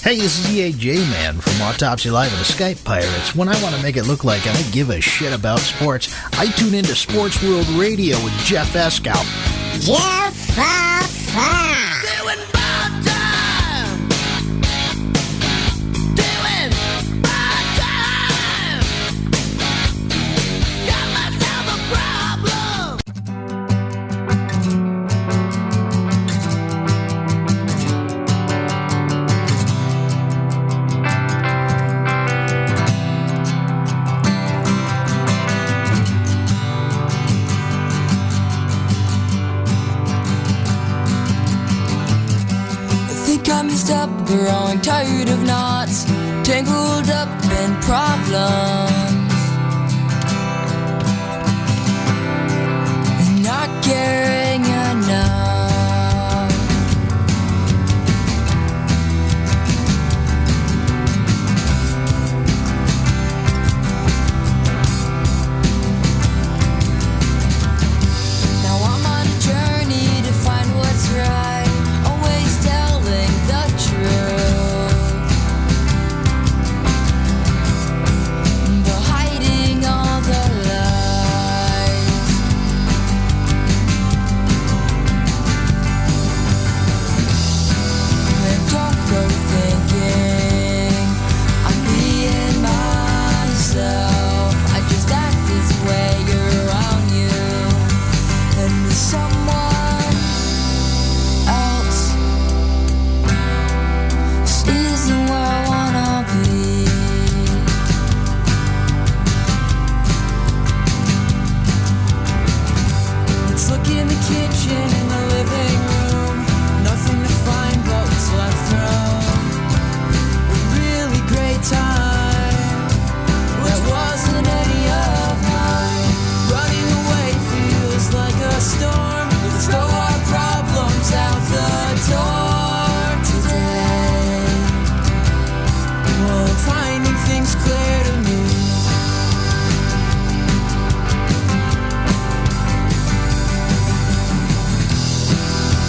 Hey, this is EAJ Man from Autopsy Live and the Skype Pirates. When I want to make it look like I give a shit about sports, I tune into Sports World Radio with Jeff Escow. Jeff Doing my time. Doing my time. Got myself a problem. Up, growing tired of knots, tangled up in problems, and not caring enough. Now I'm on a journey to find what's right, always telling the but hiding all the lies. And don't go thinking I'm being myself. I just act this way around you, and someone else isn't where I wanna be. Let's look in the kitchen and the living room. Nothing to find but what's left from a really great time that wasn't any of mine. Running away feels like a storm. Let's throw our problems out the door today. Well, finding things clear to me.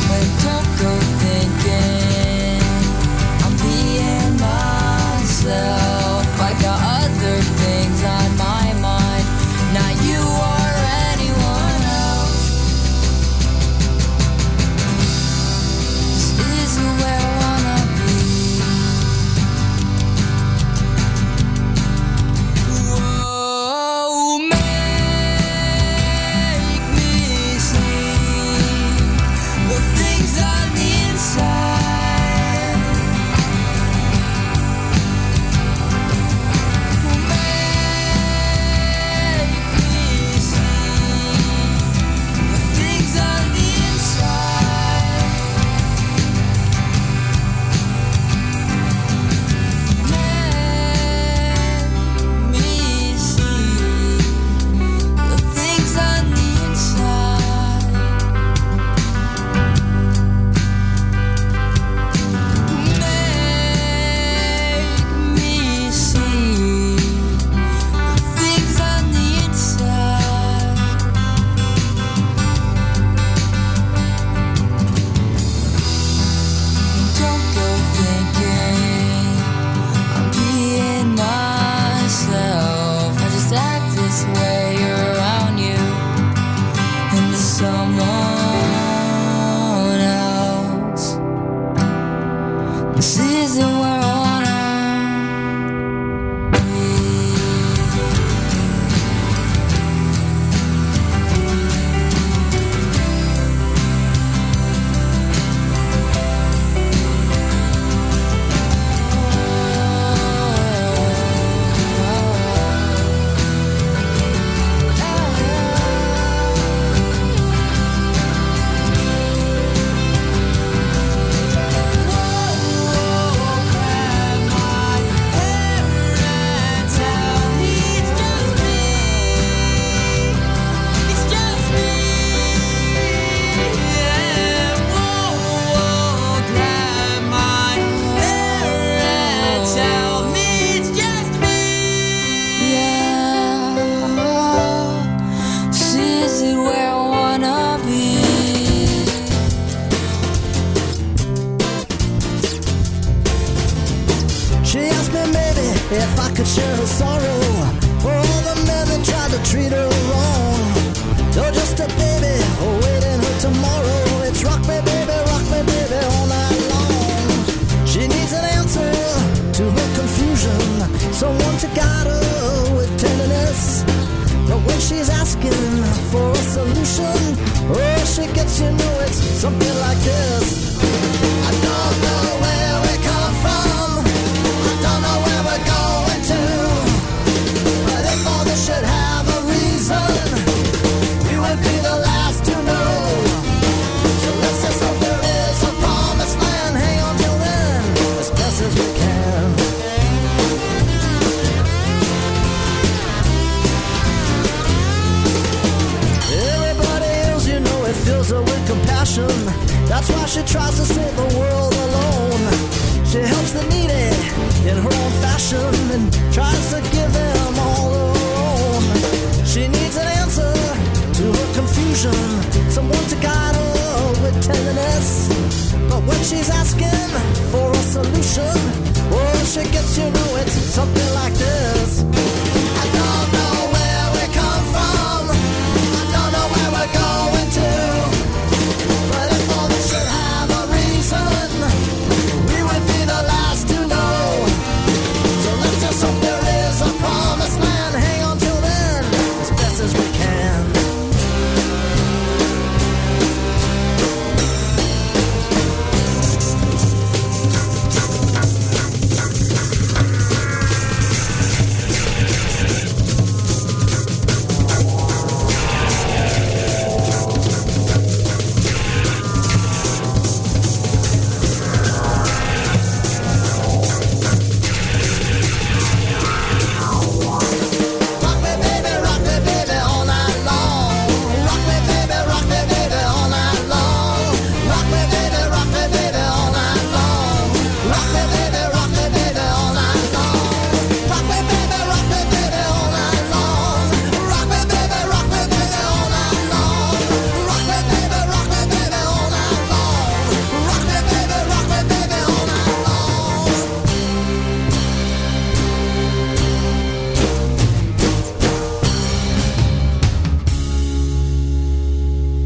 And don't go thinking I'm being myself. I got other things on my mind, not you or anyone else. This isn't where I wanna be. Whoa, make me see the things on the inside. Make me see the things on the inside. Make me see the things on the inside. Make me see the things on the inside. Don't go thinking I'm being myself. I just act this way around you, and to someone else. This isn't where I wanna be. Whoa, crap. She asked me maybe if I could share her sorrow for all the men that tried to treat her wrong. You're just a baby awaiting her tomorrow. It's rock me baby all night long. She needs an answer to her confusion, someone to guide her with tenderness. But when she's asking for a solution, oh, she gets, you know, it's something like this. I don't know where we come from, I don't know where we're going to, but if all this should have a reason, we would be the last to know. So let's just hope there is a promised land. Hang on till then, as best as we can. Everybody else, you know, it fills her with compassion. That's why she tries to save the world alone. She helps the needy in her own fashion and tries to give them all her own. She needs an answer to her confusion, someone to guide her with tenderness. But when she's asking for a solution, oh, she gets, you know, it's something like this. I don't know where we come from, I don't know where we're going to, but if all this should have a reason, we would be the last to know. So let's just hope there is a promised land. Hang on till then, as best as we can.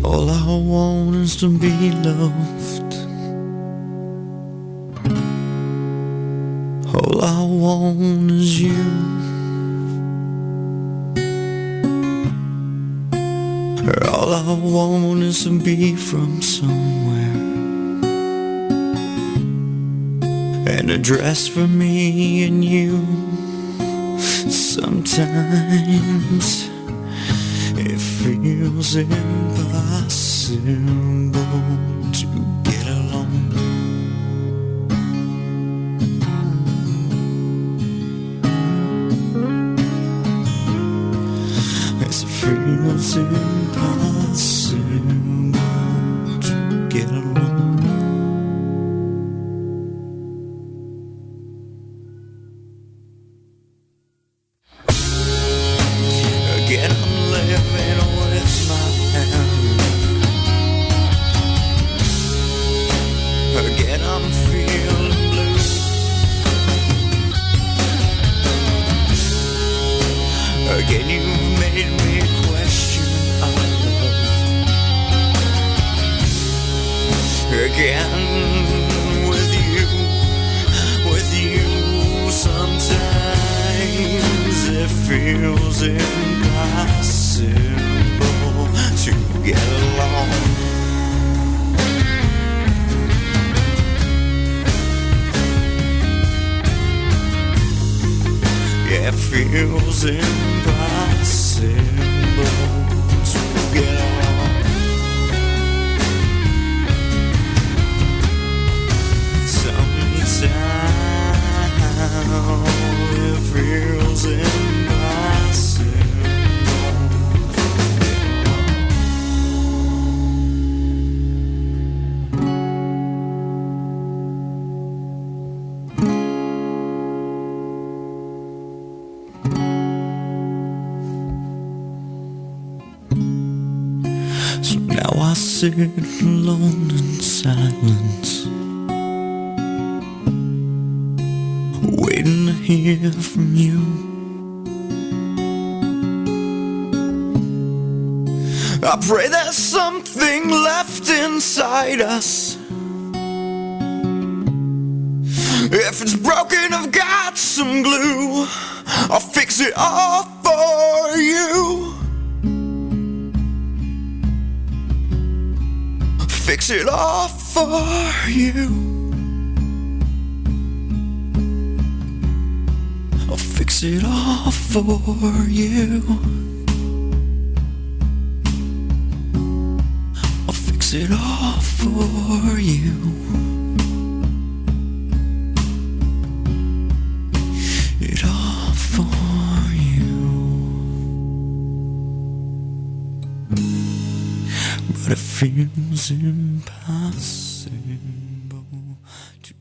All I want is to be loved. All I want is you. All I want is to be from somewhere, an address for me and you. Sometimes it feels impossible to get along. It feels impossible to get along. Again, I'm living with my family. Again, I'm feeling blue. Again, you've made me question our love. Again, with you, sometimes it feels impossible to get along. Yeah, it feels impossible to get along. Sometimes it feels impossible. So now I sit alone in silence, waiting hear from you. I pray there's something left inside us. If it's broken, I've got some glue. I'll fix it all for you. Fix it all for you. I'll fix it all for you. I'll fix it all for you. It all for you. But it feels impossible to.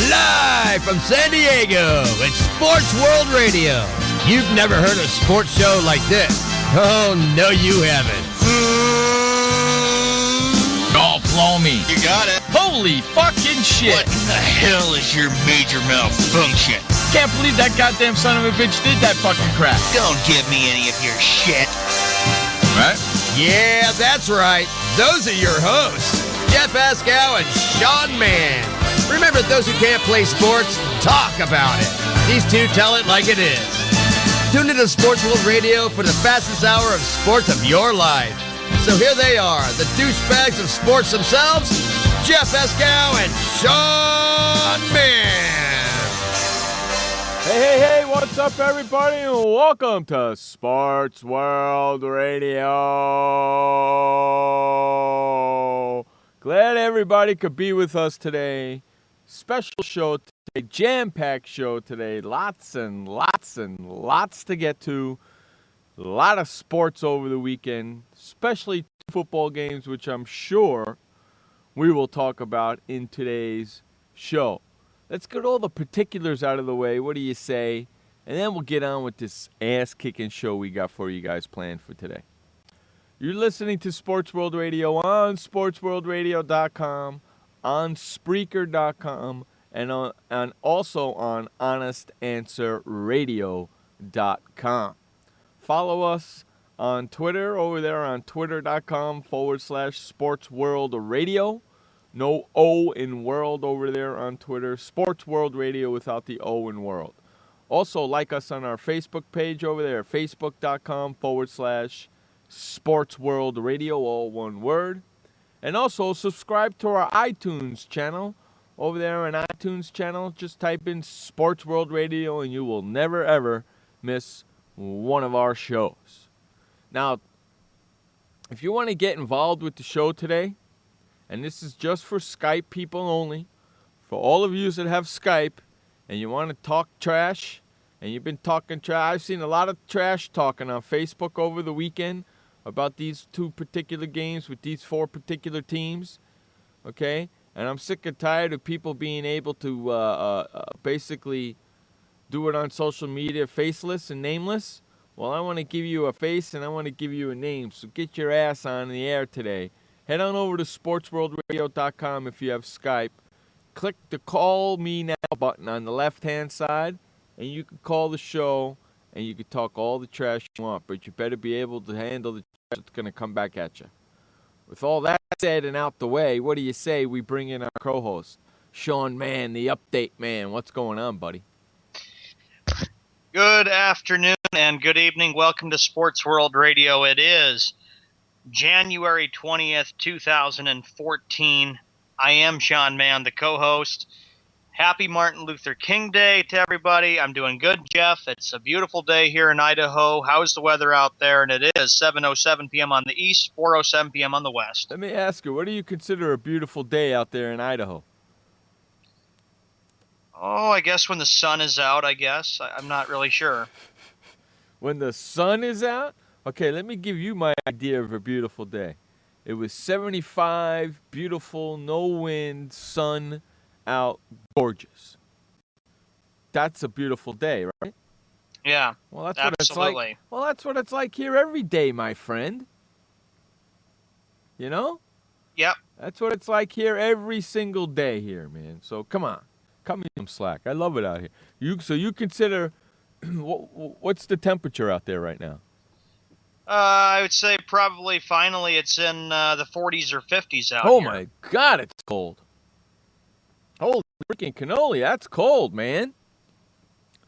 Live from San Diego, it's Sports World Radio. You've never heard a sports show like this. Oh, no, you haven't. Oh, blow me. You got it. Holy fucking shit. What in the hell is your major malfunction? Can't believe that goddamn son of a bitch did that fucking crap. Don't give me any of your shit. Right? Yeah, that's right. Those are your hosts, Jeff Askow and Sean Mann. Remember, those who can't play sports, talk about it. These two tell it like it is. Tune into Sports World Radio for the fastest hour of sports of your life. So here they are, the douchebags of sports themselves, Jeff Askow and Sean Mann. Hey, what's up, everybody, and welcome to Sports World Radio. Glad everybody could be with us today. Special show today, jam-packed show today. Lots and lots to get to. A lot of sports over the weekend, especially football games, which I'm sure we will talk about in today's show. Let's get all the particulars out of the way. What do you say? And then we'll get on with this ass-kicking show we got for you guys planned for today. You're listening to Sports World Radio on SportsWorldRadio.com, on Spreaker.com, and also on HonestAnswerRadio.com. Follow us on Twitter over there on twitter.com/SportsWorldRadio. No O in world over there on Twitter. Sports World Radio without the O in world. Also, like us on our Facebook page over there, facebook.com/SportsWorldRadio, all one word. And also, subscribe to our iTunes channel. Over there on iTunes channel, just type in Sports World Radio and you will never, ever miss one of our shows. Now, if you want to get involved with the show today, and this is just for Skype people only, for all of you that have Skype and you want to talk trash, and you've been talking trash, I've seen a lot of trash talking on Facebook over the weekend about these two particular games with these four particular teams, okay? And I'm sick and tired of people being able to basically do it on social media faceless and nameless. Well, I want to give you a face and I want to give you a name. So get your ass on the air today. Head on over to SportsWorldRadio.com if you have Skype. Click the Call Me Now button on the left-hand side, and you can call the show, and you can talk all the trash you want. But you better be able to handle the trash that's going to come back at you. With all that said and out the way, what do you say we bring in our co-host, Sean Mann, the update man? What's going on, buddy? Good afternoon and good evening. Welcome to Sports World Radio. It is January 20th, 2014. I am Sean Mann, the co-host. Happy Martin Luther King Day to everybody. I'm doing good, Jeff. It's a beautiful day here in Idaho. How's the weather out there? And it is 7:07 p.m. on the east, 4:07 p.m. on the west. Let me ask you, what do you consider a beautiful day out there in Idaho? Oh, I guess when the sun is out, I guess. I'm not really sure. When the sun is out? Okay, let me give you my idea of a beautiful day. It was 75, beautiful, no wind, sun out, gorgeous. That's a beautiful day, right? Yeah, well, that's absolutely. What it's like. Well, that's what it's like here every day, my friend. You know? Yep. That's what it's like here every single day here, man. So come on. Cut me some slack. I love it out here. So you consider, what's the temperature out there right now? I would say probably finally it's in the 40s or 50s out here. Oh, my God, it's cold. Holy freaking cannoli, that's cold, man.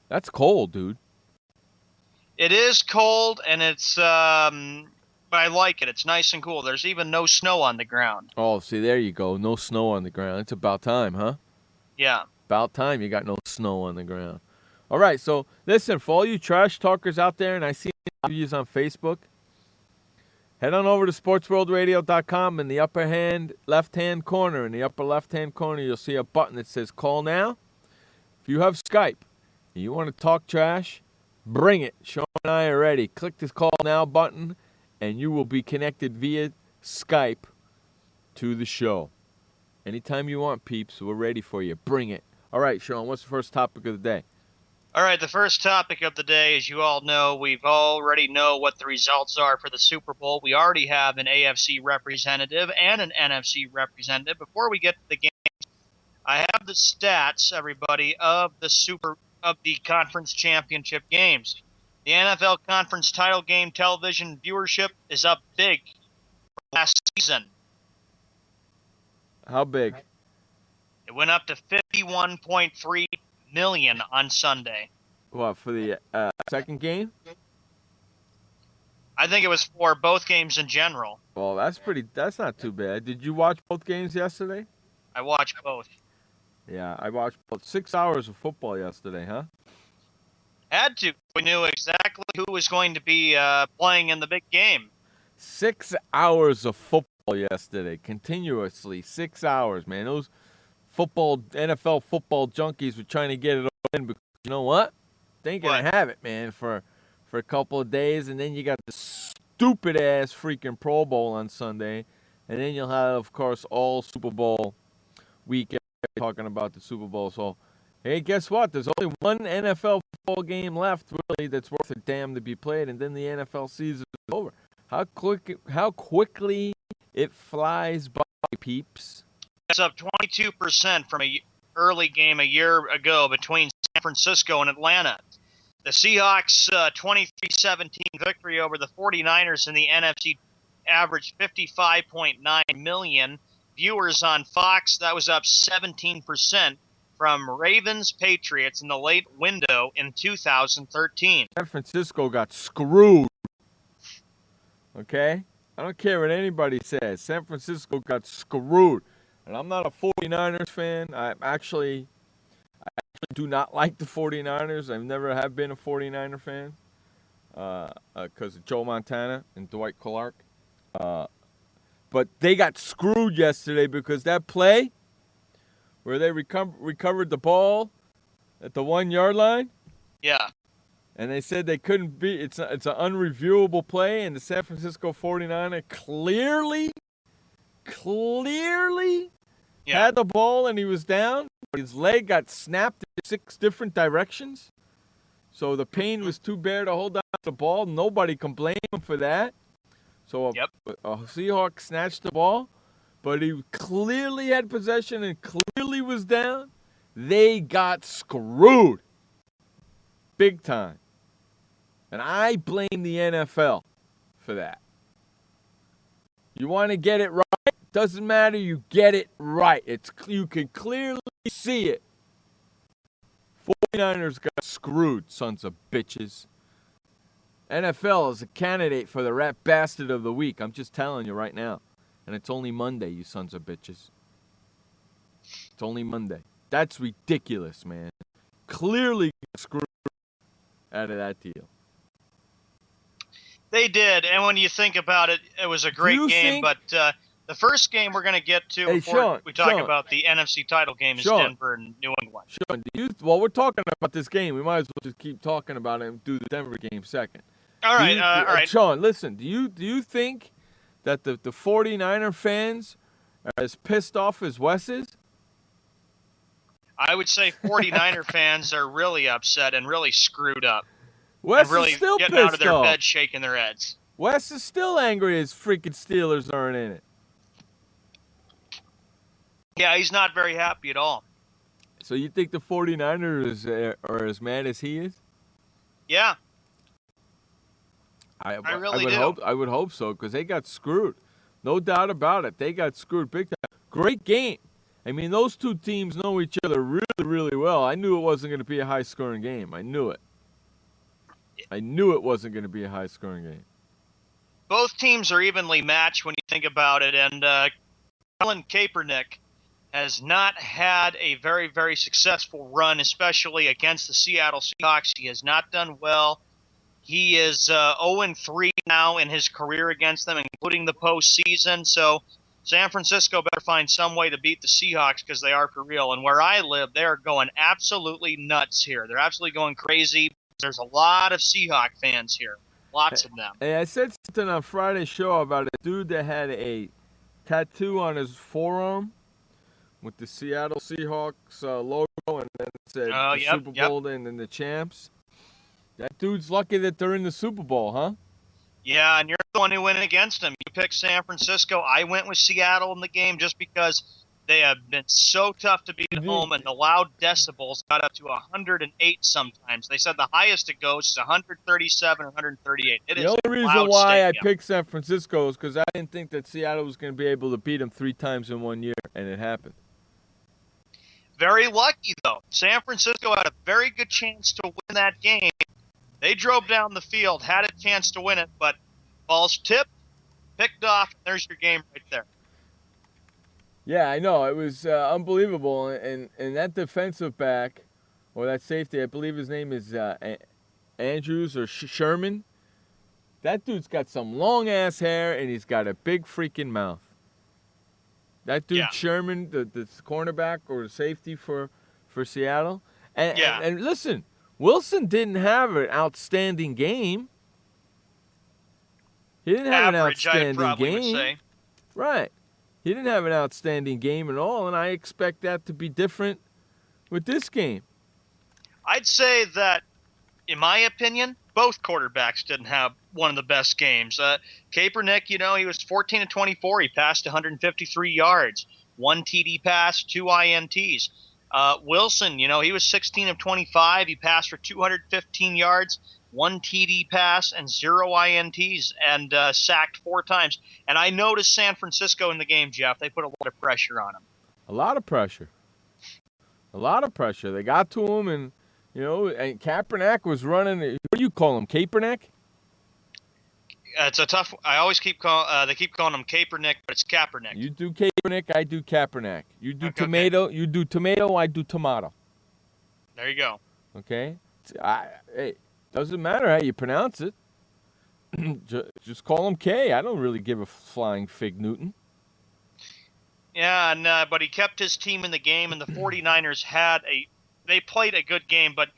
That's cold, dude. It is cold, and it's, but I like it. It's nice and cool. There's even no snow on the ground. Oh, see, there you go. No snow on the ground. It's about time, huh? Yeah. About time you got no snow on the ground. All right, so listen, for all you trash talkers out there, and I see reviews on Facebook, head on over to SportsWorldRadio.com. In the left-hand corner, you'll see a button that says Call Now. If you have Skype and you want to talk trash, bring it. Sean and I are ready. Click this Call Now button, and you will be connected via Skype to the show. Anytime you want, peeps, we're ready for you. Bring it. All right, Sean, what's the first topic of the day? All right, the first topic of the day, as you all know, we've already know what the results are for the Super Bowl. We already have an AFC representative and an NFC representative. Before we get to the games, I have the stats, everybody, of the conference championship games. The NFL conference title game television viewership is up big last season. How big? It went up to 51.3 million on Sunday. What, for the second game? I think it was for both games in general. Well, that's not too bad. Did you watch both games yesterday? I watched both. Yeah, I watched both. 6 hours of football yesterday, huh? Had to. We knew exactly who was going to be playing in the big game. 6 hours of football yesterday, continuously. 6 hours, man. Those NFL football junkies were trying to get it all in because you know what? They ain't going to have it, man, for a couple of days. And then you got the stupid-ass freaking Pro Bowl on Sunday. And then you'll have, of course, all Super Bowl weekend talking about the Super Bowl. So, hey, guess what? There's only one NFL football game left, really, that's worth a damn to be played. And then the NFL season is over. How quickly it flies by, peeps. It's up 22% from an early game a year ago between San Francisco and Atlanta. The Seahawks' 23-17 victory over the 49ers in the NFC averaged 55.9 million viewers on Fox. That was up 17% from Ravens-Patriots in the late window in 2013. San Francisco got screwed. Okay? I don't care what anybody says. San Francisco got screwed. And I'm not a 49ers fan. I actually do not like the 49ers. I never have been a 49er fan because of Joe Montana and Dwight Clark. But they got screwed yesterday because that play where they recovered the ball at the 1 yard line. Yeah. And they said they couldn't be. It's an unreviewable play, and the San Francisco 49er clearly had the ball and he was down. But his leg got snapped in 6 different directions. So the pain was too bad to hold on to the ball. Nobody can blame him for that. So a Seahawk snatched the ball, but he clearly had possession and clearly was down. They got screwed. Big time. And I blame the NFL for that. You want to get it right? Doesn't matter. You get it right. You can clearly see it. 49ers got screwed, sons of bitches. NFL is a candidate for the rat bastard of the week. I'm just telling you right now. And it's only Monday, you sons of bitches. It's only Monday. That's ridiculous, man. Clearly got screwed out of that deal. They did, and when you think about it, it was a great game. But the first game we're going to get to before we talk about the NFC title game is Denver and New England. Sean, while we're talking about this game, we might as well just keep talking about it and do the Denver game second. All right. Sean, listen, do you think that the 49er fans are as pissed off as Wes is? I would say 49er fans are really upset and really screwed up. Wes really is still getting pissed out of their off. bed, shaking their heads. Wes is still angry his freaking Steelers aren't in it. Yeah, he's not very happy at all. So you think the 49ers are as mad as he is? Yeah, I really would do. I would hope so, because they got screwed. No doubt about it. They got screwed big time. Great game. I mean, those two teams know each other really, really well. I knew it wasn't going to be a high-scoring game. I knew it. I knew it wasn't going to be a high-scoring game. Both teams are evenly matched when you think about it, and Colin Kaepernick has not had a very, very successful run, especially against the Seattle Seahawks. He has not done well. He is 0-3 now in his career against them, including the postseason. So San Francisco better find some way to beat the Seahawks, because they are for real. And where I live, they are going absolutely nuts here. They're absolutely going crazy. There's a lot of Seahawk fans here, lots of them. Hey, I said something on Friday's show about a dude that had a tattoo on his forearm with the Seattle Seahawks logo, and then it said the Super Bowl and then the champs. That dude's lucky that they're in the Super Bowl, huh? Yeah, and you're the one who went against him. You picked San Francisco. I went with Seattle in the game just because they have been so tough to beat at home, and the loud decibels got up to 108 sometimes. They said the highest it goes is 137 or 138. The only reason why I picked San Francisco is because I didn't think that Seattle was going to be able to beat them 3 times in 1 year, and it happened. Very lucky, though. San Francisco had a very good chance to win that game. They drove down the field, had a chance to win it, but balls tipped, picked off, and there's your game right there. Yeah, I know. It was unbelievable. And that defensive back, or that safety, I believe his name is Andrews or Sherman. That dude's got some long-ass hair, and he's got a big freaking mouth. That dude, Sherman, the cornerback or the safety for Seattle. And listen, Wilson didn't have an outstanding game. He didn't have an outstanding game. Would say. Right. He didn't have an outstanding game at all, and I expect that to be different with this game. I'd say that, in my opinion, both quarterbacks didn't have one of the best games. Kaepernick, he was 14 of 24. He passed 153 yards, 1 TD pass, 2 INTs. Wilson, he was 16 of 25. He passed for 215 yards, 1 TD pass, and 0 INTs, and sacked 4 times. And I noticed San Francisco in the game, Jeff. They put a lot of pressure on him. A lot of pressure. They got to him, and, and Kaepernick was running. What do you call him, Kaepernick? It's a tough. I always keep calling. They keep calling him Kaepernick, but it's Kaepernick. You do Kaepernick, I do Kaepernick. You do tomato. Okay. You do tomato, I do tomato. There you go. Okay. Hey, doesn't matter how you pronounce it. Just call him K. I don't really give a flying fig Newton. Yeah, and but he kept his team in the game, and the 49ers they played a good game, but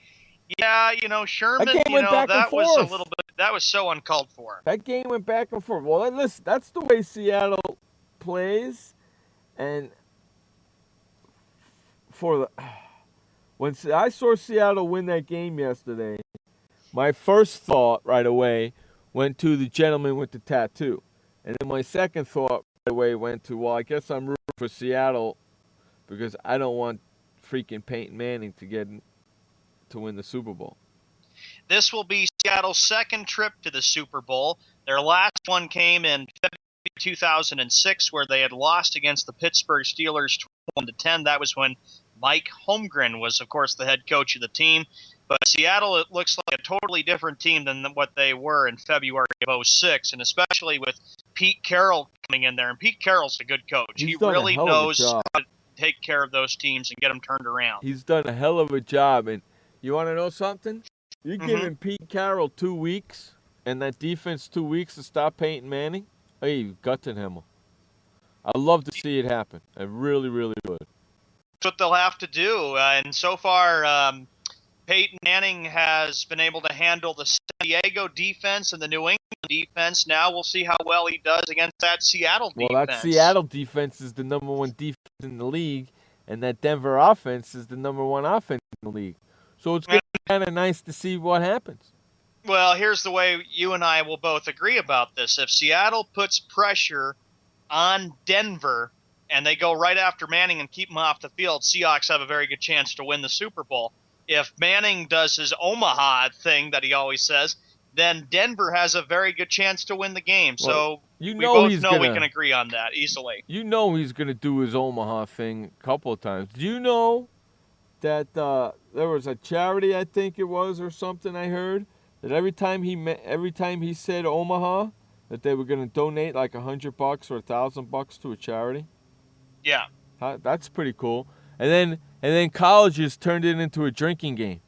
yeah, Sherman, that was a little bit. That was so uncalled for. That game went back and forth. Well, listen, that's the way Seattle plays. And when I saw Seattle win that game yesterday, my first thought right away went to the gentleman with the tattoo. And then my second thought right away went to, well, I guess I'm rooting for Seattle because I don't want freaking Peyton Manning to win the Super Bowl. This will be Seattle's second trip to the Super Bowl. Their last one came in February 2006, where they had lost against the Pittsburgh Steelers 21-10. That was when Mike Holmgren was, of course, the head coach of the team. But Seattle, it looks like a totally different team than what they were in February of 06, and especially with Pete Carroll coming in there. And Pete Carroll's a good coach. He really knows how to take care of those teams and get them turned around. He's done a hell of a job. And you want to know something? You're giving Pete Carroll 2 weeks and that defense 2 weeks to stop Peyton Manning? Hey, gutting him. I'd love to see it happen. I really, really would. That's what they'll have to do. And so far, Peyton Manning has been able to handle the San Diego defense and the New England defense. Now we'll see how well he does against that Seattle defense. Well, that Seattle defense is the number 1 defense in the league, and that Denver offense is the number 1 offense in the league. So it's going to be kind of nice to see what happens. Well, here's the way you and I will both agree about this. If Seattle puts pressure on Denver, and they go right after Manning and keep him off the field, Seahawks have a very good chance to win the Super Bowl. If Manning does his Omaha thing that he always says, then Denver has a very good chance to win the game. So we both know we can agree on that easily. You know he's going to do his Omaha thing a couple of times. Do you know that there was a charity, I think it was, or something I heard, that every time he said Omaha, that they were going to donate like $100 or $1,000 to a charity? Yeah. That's pretty cool. And then colleges turned it into a drinking game.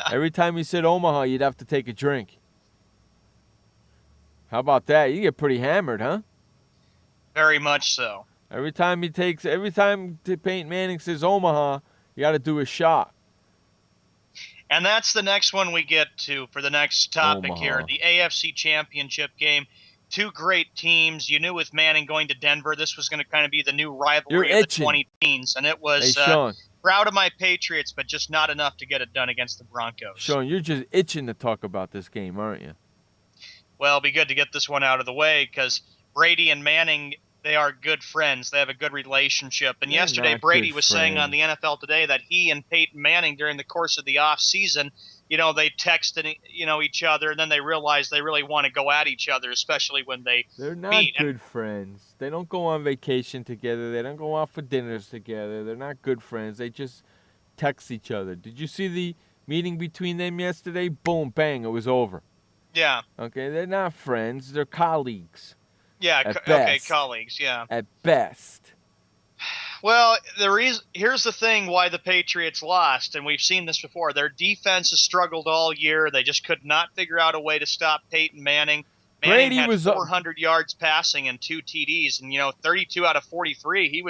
Every time he said Omaha, you'd have to take a drink. How about that? You get pretty hammered, huh? Very much so. Every time Peyton Manning says Omaha, you got to do a shot. And that's the next one we get to for the next topic Omaha. here, the AFC Championship game. Two great teams. You knew with Manning going to Denver, this was going to kind of be the new rivalry of the 20 teams. And it was Sean, proud of my Patriots, but just not enough to get it done against the Broncos. Sean, you're just itching to talk about this game, aren't you? Well, it'll be good to get this one out of the way because Brady and Manning, they are good friends. They have a good relationship. And They're yesterday, not Brady good was saying on the NFL Today that he and Peyton Manning during the course of the offseason, they texted, each other, and then they realized they really want to go at each other, especially when They're not meet. good friends. They don't go on vacation together. They don't go out for dinners together. They're not good friends. They just text each other. Did you see the meeting between them yesterday? Boom, bang, it was over. Yeah. Okay, they're not friends. They're colleagues. Yeah, okay, colleagues, yeah. At best. Well, here's the thing why the Patriots lost, and we've seen this before. Their defense has struggled all year. They just could not figure out a way to stop Peyton Manning. Manning had 400 yards passing and 2 TDs, and 32 out of 43.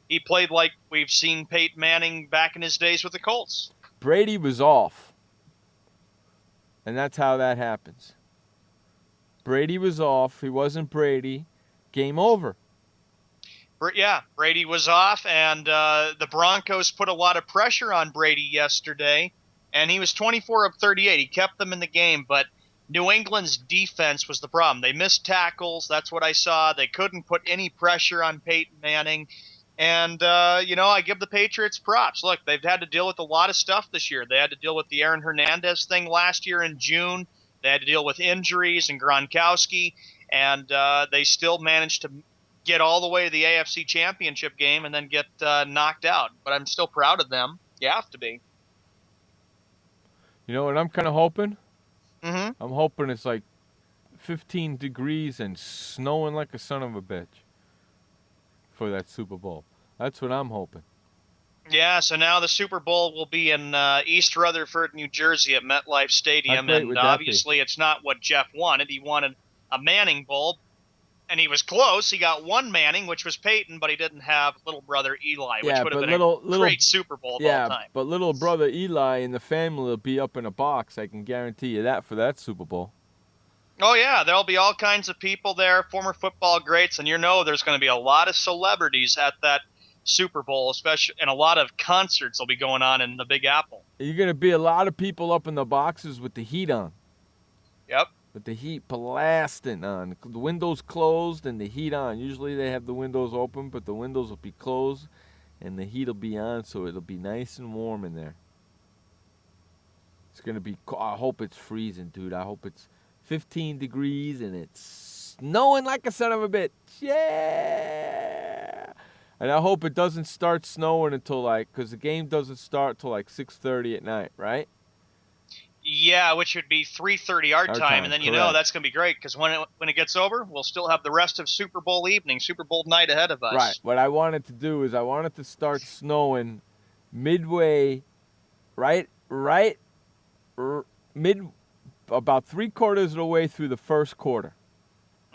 He played like we've seen Peyton Manning back in his days with the Colts. Brady was off. And that's how that happens. Brady was off. He wasn't Brady. Game over. Yeah, Brady was off, and the Broncos put a lot of pressure on Brady yesterday, and he was 24 of 38. He kept them in the game, but New England's defense was the problem. They missed tackles. That's what I saw. They couldn't put any pressure on Peyton Manning. And, I give the Patriots props. Look, they've had to deal with a lot of stuff this year. They had to deal with the Aaron Hernandez thing last year in June. They had to deal with injuries and Gronkowski. And they still managed to get all the way to the AFC Championship game and then get knocked out. But I'm still proud of them. You have to be. You know what I'm kind of hoping? Mm-hmm. I'm hoping it's like 15 degrees and snowing like a son of a bitch for that Super Bowl. That's what I'm hoping. Yeah, so now the Super Bowl will be in East Rutherford, New Jersey at MetLife Stadium. And obviously it's not what Jeff wanted. He wanted a Manning Bowl, and he was close. He got one Manning, which was Peyton, but he didn't have little brother Eli, which would have been a great Super Bowl of all time. But little brother Eli and the family will be up in a box. I can guarantee you that for that Super Bowl. Oh, yeah, there'll be all kinds of people there, former football greats, and there's going to be a lot of celebrities at that Super Bowl, especially, and a lot of concerts will be going on in the Big Apple. You're going to be a lot of people up in the boxes with the heat on. Yep. With the heat blasting on. The windows closed and the heat on. Usually they have the windows open, but the windows will be closed and the heat will be on, so it'll be nice and warm in there. It's going to be, I hope it's freezing, dude. I hope it's 15 degrees and it's snowing like a son of a bitch. Yeah. And I hope it doesn't start snowing until because the game doesn't start till 6:30 at night, right? Yeah, which would be 3:30 our time, and then correct. That's going to be great because when it gets over, we'll still have the rest of Super Bowl evening, Super Bowl night ahead of us. Right. What I wanted to do is I wanted to start snowing midway, about 3/4 of the way through the first quarter.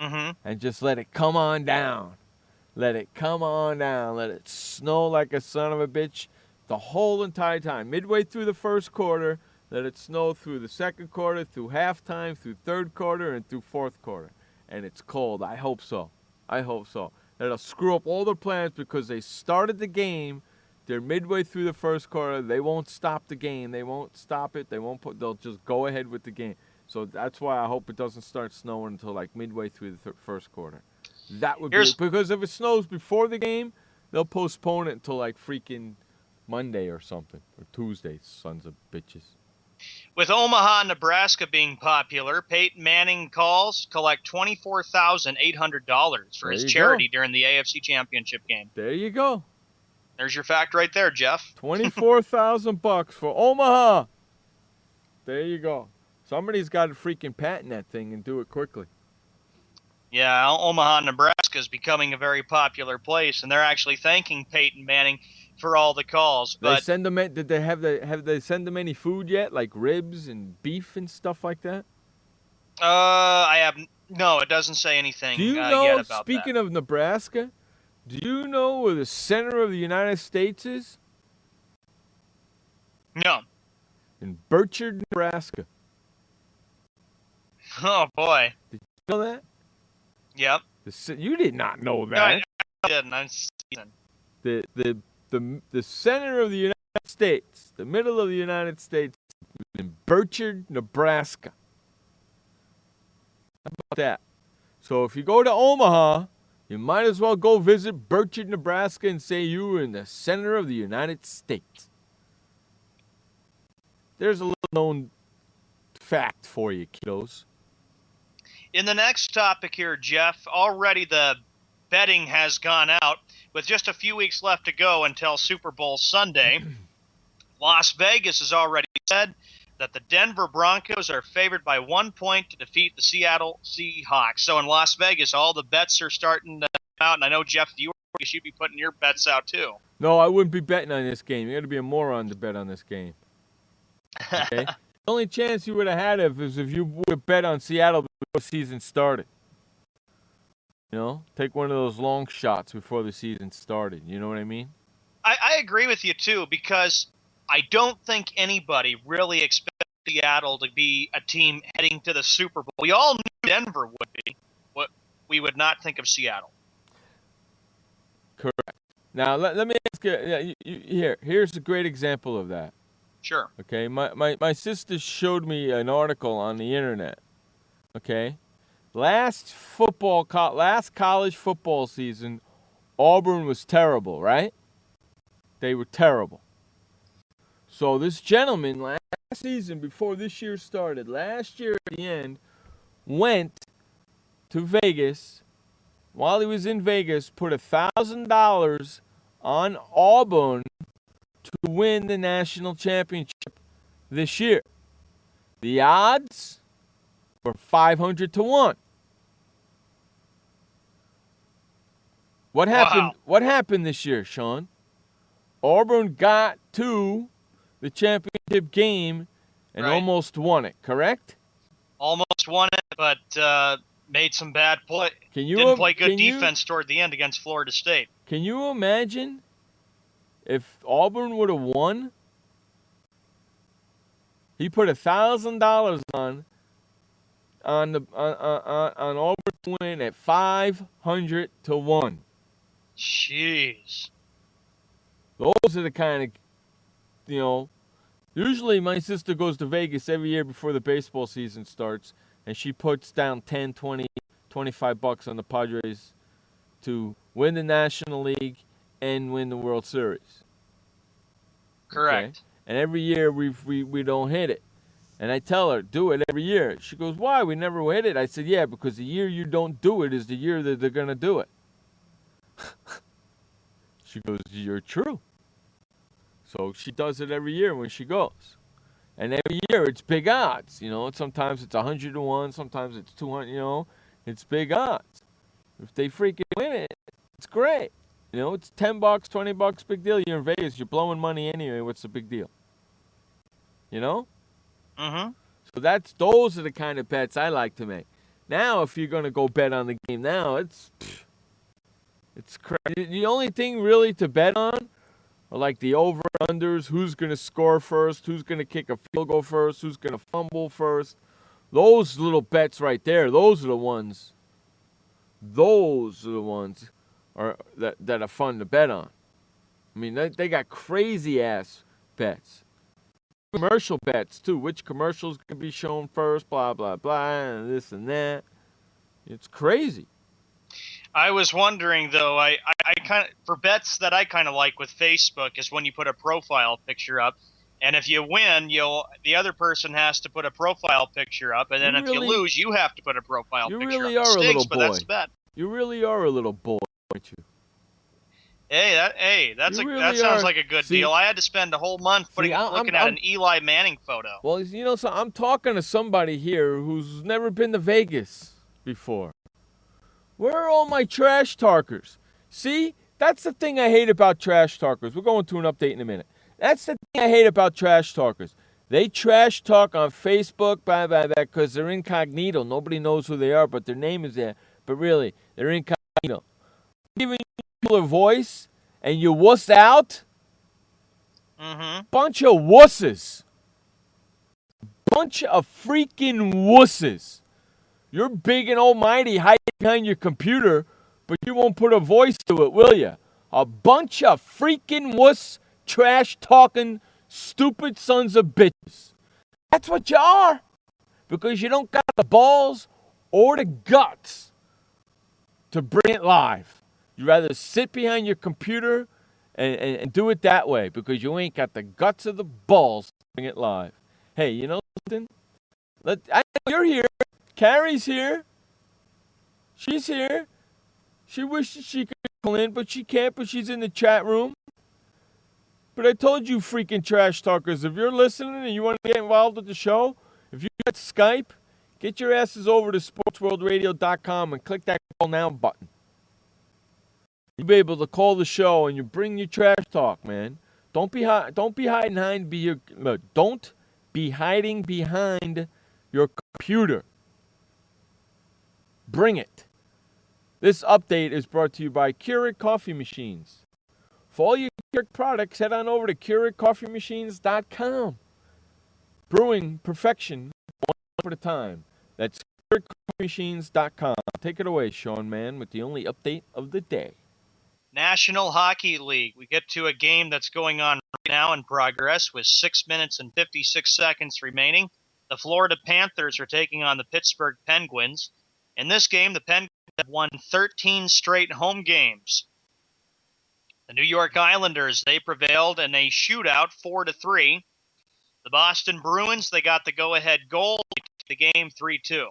Mm-hmm. And just let it come on down. Let it come on down. Let it snow like a son of a bitch the whole entire time. Midway through the first quarter, let it snow through the second quarter, through halftime, through third quarter, and through fourth quarter. And it's cold. I hope so. That'll screw up all their plans because they started the game. They're midway through the first quarter. They won't stop the game. They won't stop it. They'll just go ahead with the game. So that's why I hope it doesn't start snowing until midway through the first quarter. That would be because if it snows before the game, they'll postpone it until like freaking Monday or something, or Tuesday, sons of bitches. With Omaha, Nebraska being popular, Peyton Manning calls collect $24,800 for his charity during the AFC Championship game. There you go. There's your fact right there, Jeff. $24,000 for Omaha. There you go. Somebody's got to freaking patent that thing and do it quickly. Yeah, Omaha, Nebraska is becoming a very popular place, and they're actually thanking Peyton Manning for all the calls. But they send them. Did they have they send them any food yet, like ribs and beef and stuff like that? No, it doesn't say anything. Do you know? Yet about Speaking that. of Nebraska, do you know where the center of the United States is? No. In Burchard, Nebraska. Oh boy. Did you know that? Yep. You did not know that. No, I didn't. I'm seasoned. The center of the United States, the middle of the United States, in Burchard, Nebraska. How about that? So if you go to Omaha, you might as well go visit Burchard, Nebraska, and say you were in the center of the United States. There's a little known fact for you, kiddos. In the next topic here, Jeff, already the betting has gone out. With just a few weeks left to go until Super Bowl Sunday, Las Vegas has already said that the Denver Broncos are favored by 1 point to defeat the Seattle Seahawks. So in Las Vegas, all the bets are starting to come out, and I know, Jeff, you should be putting your bets out too. No, I wouldn't be betting on this game. You got to be a moron to bet on this game. Okay? The only chance you would have had is if you would have bet on Seattle before the season started. You know, take one of those long shots before the season started. You know what I mean? I agree with you, too, because I don't think anybody really expected Seattle to be a team heading to the Super Bowl. We all knew Denver would be. What we would not think of Seattle. Correct. Now, let me ask you, here's a great example of that. Sure. Okay, my sister showed me an article on the internet. Okay? Last college football season, Auburn was terrible, right? They were terrible. So this gentleman last season, before this year started, last year at the end, went to Vegas. While he was in Vegas, put $1,000 on Auburn to win the national championship this year. The odds were 500 to 1. What happened? Wow. What happened this year, Sean? Auburn got to the championship game and almost won it, correct? Almost won it, but made some bad play. Didn't play good defense toward the end against Florida State. Can you imagine if Auburn would have won? He put $1,000 on Auburn to win at 500 to 1. Jeez. Those are the kind of, usually my sister goes to Vegas every year before the baseball season starts, and she puts down 10, 20, $25 on the Padres to win the National League and win the World Series. Correct. Okay? And every year we don't hit it. And I tell her, do it every year. She goes, why? We never hit it. I said, yeah, because the year you don't do it is the year that they're going to do it. She goes, you're true. So she does it every year when she goes. And every year it's big odds. Sometimes it's 100 to 1. Sometimes it's 200, It's big odds. If they freaking win it, it's great. It's $10, $20, big deal. You're in Vegas. You're blowing money anyway. What's the big deal? Mm-hmm. So those are the kind of bets I like to make. Now, if you're going to go bet on the game now, it's crazy. The only thing really to bet on are like the over-unders, who's going to score first, who's going to kick a field goal first, who's going to fumble first. Those little bets right there, those are the ones. Those are the ones that are fun to bet on. I mean, they got crazy-ass bets. Commercial bets, too. Which commercials can be shown first, blah, blah, blah, and this and that. It's crazy. I was wondering though. I kind of for bets that I kind of like with Facebook is when you put a profile picture up, and if you win, the other person has to put a profile picture up, and then if you lose, you have to put a profile You picture really up. It are a little stinks, but that's boy. the bet. You really are a little boy, aren't you? That sounds like a good deal. I had to spend a whole month looking at an Eli Manning photo. Well, so I'm talking to somebody here who's never been to Vegas before. Where are all my trash talkers? See, that's the thing I hate about trash talkers. We're going to an update in a minute. That's the thing I hate about trash talkers. They trash talk on Facebook, because they're incognito. Nobody knows who they are, but their name is there. But really, they're incognito. Giving you a voice, and you wuss out? Mm-hmm. Bunch of wusses. Bunch of freaking wusses. You're big and almighty hiding behind your computer, but you won't put a voice to it, will you? A bunch of freaking wuss, trash-talking, stupid sons of bitches. That's what you are. Because you don't got the balls or the guts to bring it live. You'd rather sit behind your computer and do it that way because you ain't got the guts or the balls to bring it live. Hey, you know something? I know you're here. Carrie's here. She's here. She wishes she could call in, but she can't, but she's in the chat room. But I told you freaking trash talkers, if you're listening and you want to get involved with the show, if you got Skype, get your asses over to SportsWorldRadio.com and click that call now button. You'll be able to call the show and you bring your trash talk, man. Don't be hiding behind your computer. Bring it. This update is brought to you by Keurig Coffee Machines. For all your Keurig products, head on over to KeurigCoffeeMachines.com. Brewing perfection one cup at a time. That's KeurigCoffeeMachines.com. Take it away, Sean Mann, with the only update of the day. National Hockey League. We get to a game that's going on right now in progress with 6 minutes and 56 seconds remaining. The Florida Panthers are taking on the Pittsburgh Penguins. In this game, the Penguins have won 13 straight home games. The New York Islanders, they prevailed in a shootout 4-3. The Boston Bruins, they got the go-ahead goal to the game 3-2.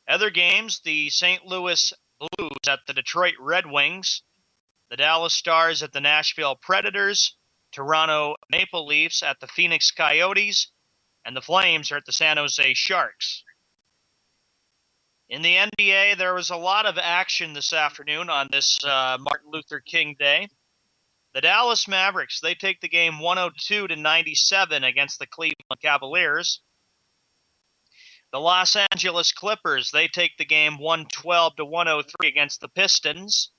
Other games, the St. Louis Blues at the Detroit Red Wings, the Dallas Stars at the Nashville Predators, Toronto Maple Leafs at the Phoenix Coyotes, and the Flames are at the San Jose Sharks. In the NBA, there was a lot of action this afternoon on this Martin Luther King Day. The Dallas Mavericks, they take the game 102-97 against the Cleveland Cavaliers. The Los Angeles Clippers, they take the game 112-103 against the Pistons.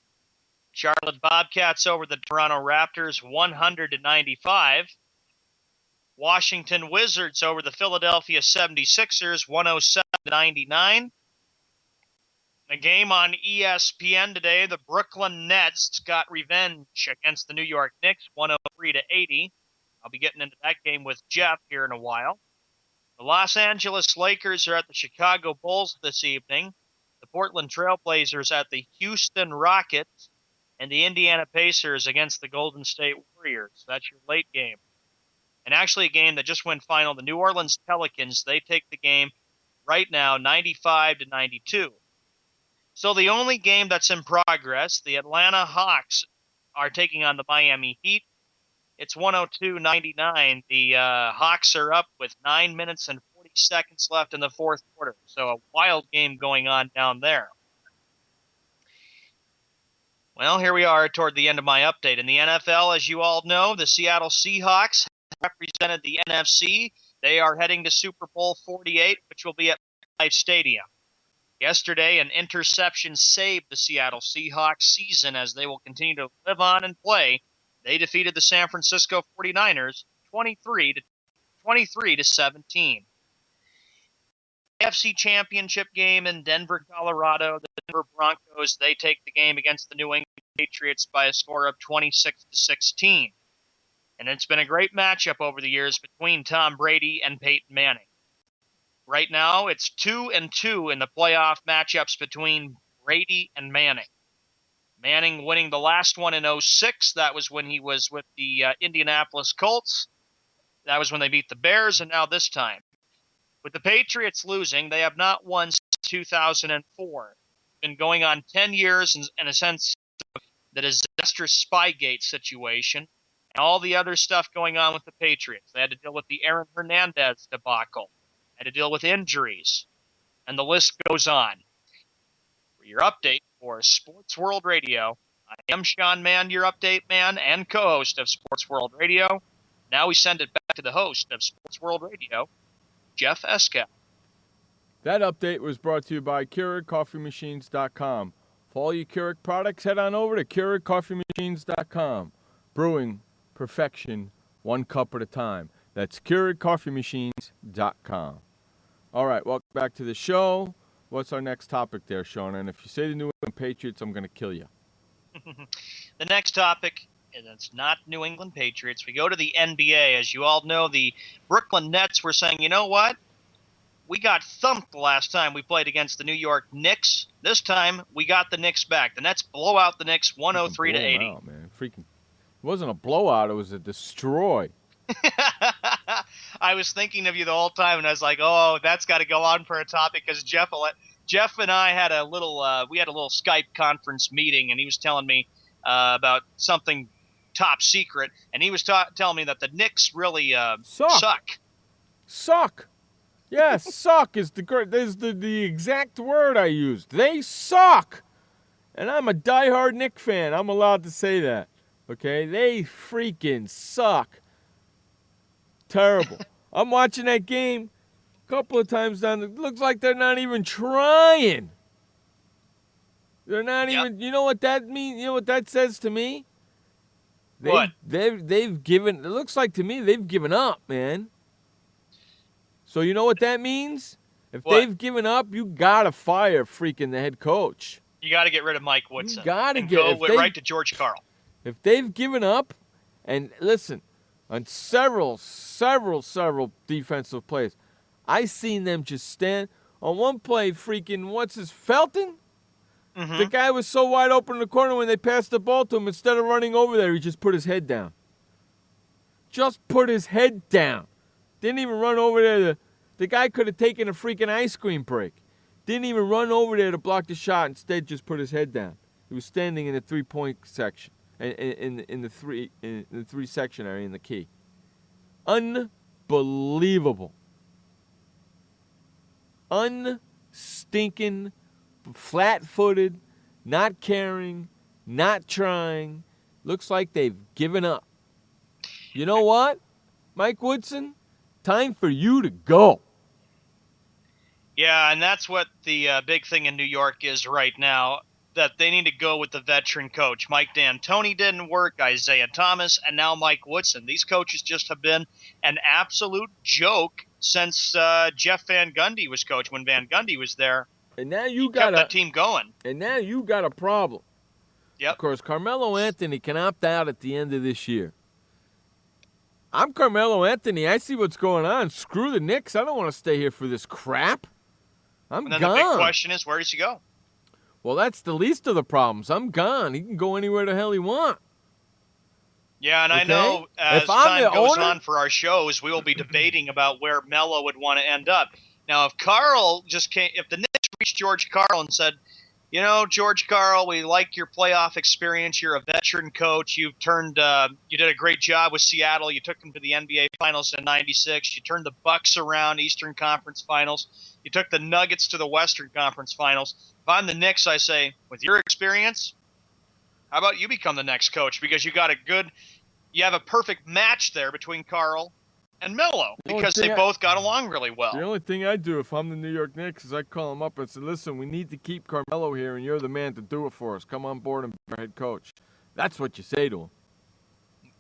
Charlotte Bobcats over the Toronto Raptors 100-95. Washington Wizards over the Philadelphia 76ers 107-99. A game on ESPN today, the Brooklyn Nets got revenge against the New York Knicks 103-80. I'll be getting into that game with Jeff here in a while. The Los Angeles Lakers are at the Chicago Bulls this evening. The Portland Trailblazers at the Houston Rockets. And the Indiana Pacers against the Golden State Warriors. That's your late game. And actually a game that just went final, the New Orleans Pelicans, they take the game right now 95-92. So the only game that's in progress, the Atlanta Hawks are taking on the Miami Heat. It's 102-99. The Hawks are up with 9 minutes and 40 seconds left in the fourth quarter. So a wild game going on down there. Well, here we are toward the end of my update. In the NFL, as you all know, the Seattle Seahawks represented the NFC. They are heading to Super Bowl 48, which will be at MetLife Stadium. Yesterday, an interception saved the Seattle Seahawks season as they will continue to live on and play. They defeated the San Francisco 49ers 23-17. AFC Championship game in Denver, Colorado. The Denver Broncos, they take the game against the New England Patriots by a score of 26-16. And it's been a great matchup over the years between Tom Brady and Peyton Manning. Right now, it's 2-2 in the playoff matchups between Brady and Manning. Manning winning the last one in 2006. That was when he was with the Indianapolis Colts. That was when they beat the Bears, and now this time. With the Patriots losing, they have not won since 2004. Been going on 10 years in a sense of the disastrous Spygate situation and all the other stuff going on with the Patriots. They had to deal with the Aaron Hernandez debacle, had to deal with injuries, and the list goes on. For your update for Sports World Radio, I am Sean Mann, your update man and co-host of Sports World Radio. Now we send it back to the host of Sports World Radio, Jeff Eskow. That update was brought to you by Keurig.coffeemachines.com. For all your Keurig products, head on over to Keurig.coffeemachines.com. Brewing perfection, one cup at a time. That's Keurig.coffeemachines.com. All right, welcome back to the show. What's our next topic there, Sean? And if you say the New England Patriots, I'm going to kill you. The next topic, and it's not New England Patriots. We go to the NBA. As you all know, the Brooklyn Nets were saying, you know what? We got thumped the last time we played against the New York Knicks. This time, we got the Knicks back. The Nets blow out the Knicks 103-80. Out, man. Freaking, it wasn't a blowout. It was a destroy. I was thinking of you the whole time, and I was like, oh, that's got to go on for a topic because Jeff and I had a little Skype conference meeting, and he was telling me about something top secret, and he was telling me that the Knicks really suck. Suck. Yeah, suck is the exact word I used. They suck. And I'm a diehard Knicks fan. I'm allowed to say that. Okay? They freaking suck. Terrible. I'm watching that game a couple of times down. It looks like they're not even trying. They're not even. You know what that means? You know what that says to me? They've given. It looks like to me they've given up, man. So you know what that means? If they've given up, you gotta fire freaking the head coach. You got to get rid of Mike Woodson. You gotta go right to George Karl. If they've given up, and listen, on several defensive plays, I seen them just stand on one play. Freaking Felton? Mm-hmm. The guy was so wide open in the corner when they passed the ball to him. Instead of running over there, he just put his head down. Just put his head down. Didn't even run over there. The guy could have taken a freaking ice cream break. Didn't even run over there to block the shot. Instead, just put his head down. He was standing in the 3-point section, in the three section area in the key. Unbelievable. Unstinking, flat-footed, not caring, not trying. Looks like they've given up. You know what, Mike Woodson? Time for you to go. Yeah, and that's what the big thing in New York is right now, that they need to go with the veteran coach. Mike D'Antoni didn't work, Isaiah Thomas, and now Mike Woodson. These coaches just have been an absolute joke since Jeff Van Gundy was coach. When Van Gundy was there, and now you kept that team going. And now you got a problem. Yep. Of course, Carmelo Anthony can opt out at the end of this year. I'm Carmelo Anthony. I see what's going on. Screw the Knicks. I don't want to stay here for this crap. I'm gone. And then the big question is, where does he go? Well, that's the least of the problems. I'm gone. He can go anywhere the hell he wants. Yeah, and okay? I know as time goes on for our shows, we will be debating about where Melo would want to end up. Now, if the Knicks reached George Karl and said, you know, George Karl, we like your playoff experience. You're a veteran coach. You did a great job with Seattle. You took them to the NBA Finals in '96. You turned the Bucks around, Eastern Conference Finals. You took the Nuggets to the Western Conference Finals. If I'm the Knicks, I say, with your experience, how about you become the next coach? Because you have a perfect match there between Karl and Melo, because they both got along really well. The only thing I do if I'm the New York Knicks is I call him up and say, listen, we need to keep Carmelo here, and you're the man to do it for us. Come on board and be our head coach. That's what you say to him.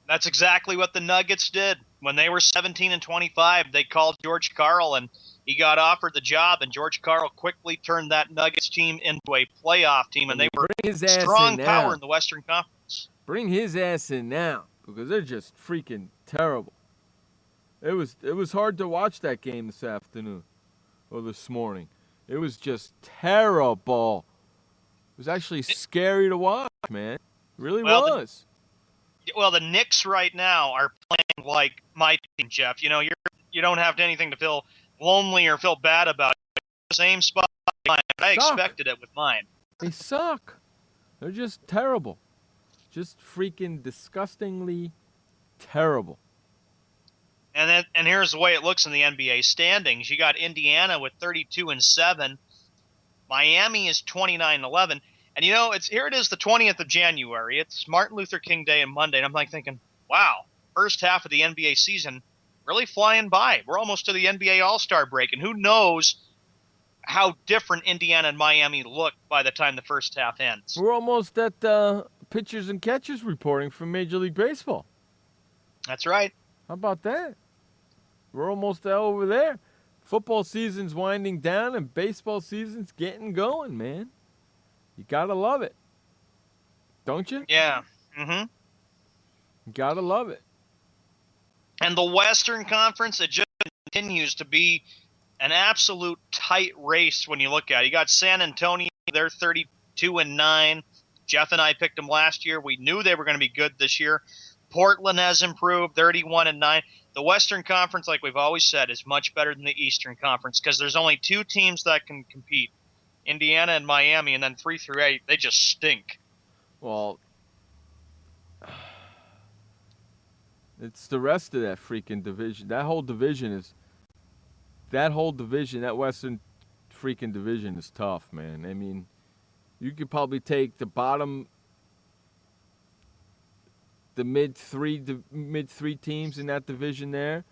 That's exactly what the Nuggets did. When they were 17-25, they called George Karl, and he got offered the job, and George Karl quickly turned that Nuggets team into a playoff team, and they were strong power in the Western Conference. Bring his ass in now, because they're just freaking terrible. It was hard to watch that game this afternoon or this morning. It was just terrible. was actually scary to watch, man. It really Well, was. Well, the Knicks right now are playing like my team, Jeff. You know, you don't have anything to feel lonely or feel bad about. The same spot. I expected it with mine. They suck. They're just terrible. Just freaking disgustingly terrible. And here's the way it looks in the NBA standings. You got Indiana with 32-7. Miami is 29-11. And you know, here it is, the 20th of January. It's Martin Luther King Day and Monday. And I'm like thinking, wow, first half of the NBA season really flying by. We're almost to the NBA All-Star break, and who knows how different Indiana and Miami look by the time the first half ends. We're almost at pitchers and catchers reporting from Major League Baseball. That's right. How about that? We're almost over there. Football season's winding down and baseball season's getting going, man. You gotta love it. Don't you? Yeah. Mm-hmm. You gotta love it. And the Western Conference, it just continues to be an absolute tight race when you look at it. You got San Antonio, they're 32-9. Jeff and I picked them last year. We knew they were going to be good this year. Portland has improved, 31-9. The Western Conference, like we've always said, is much better than the Eastern Conference because there's only two teams that can compete, Indiana and Miami, and then 3 through 8, they just stink. Well, it's the rest of that freaking division. That Western freaking division is tough, man. I mean, you could probably take the bottom, the mid three teams in that division there,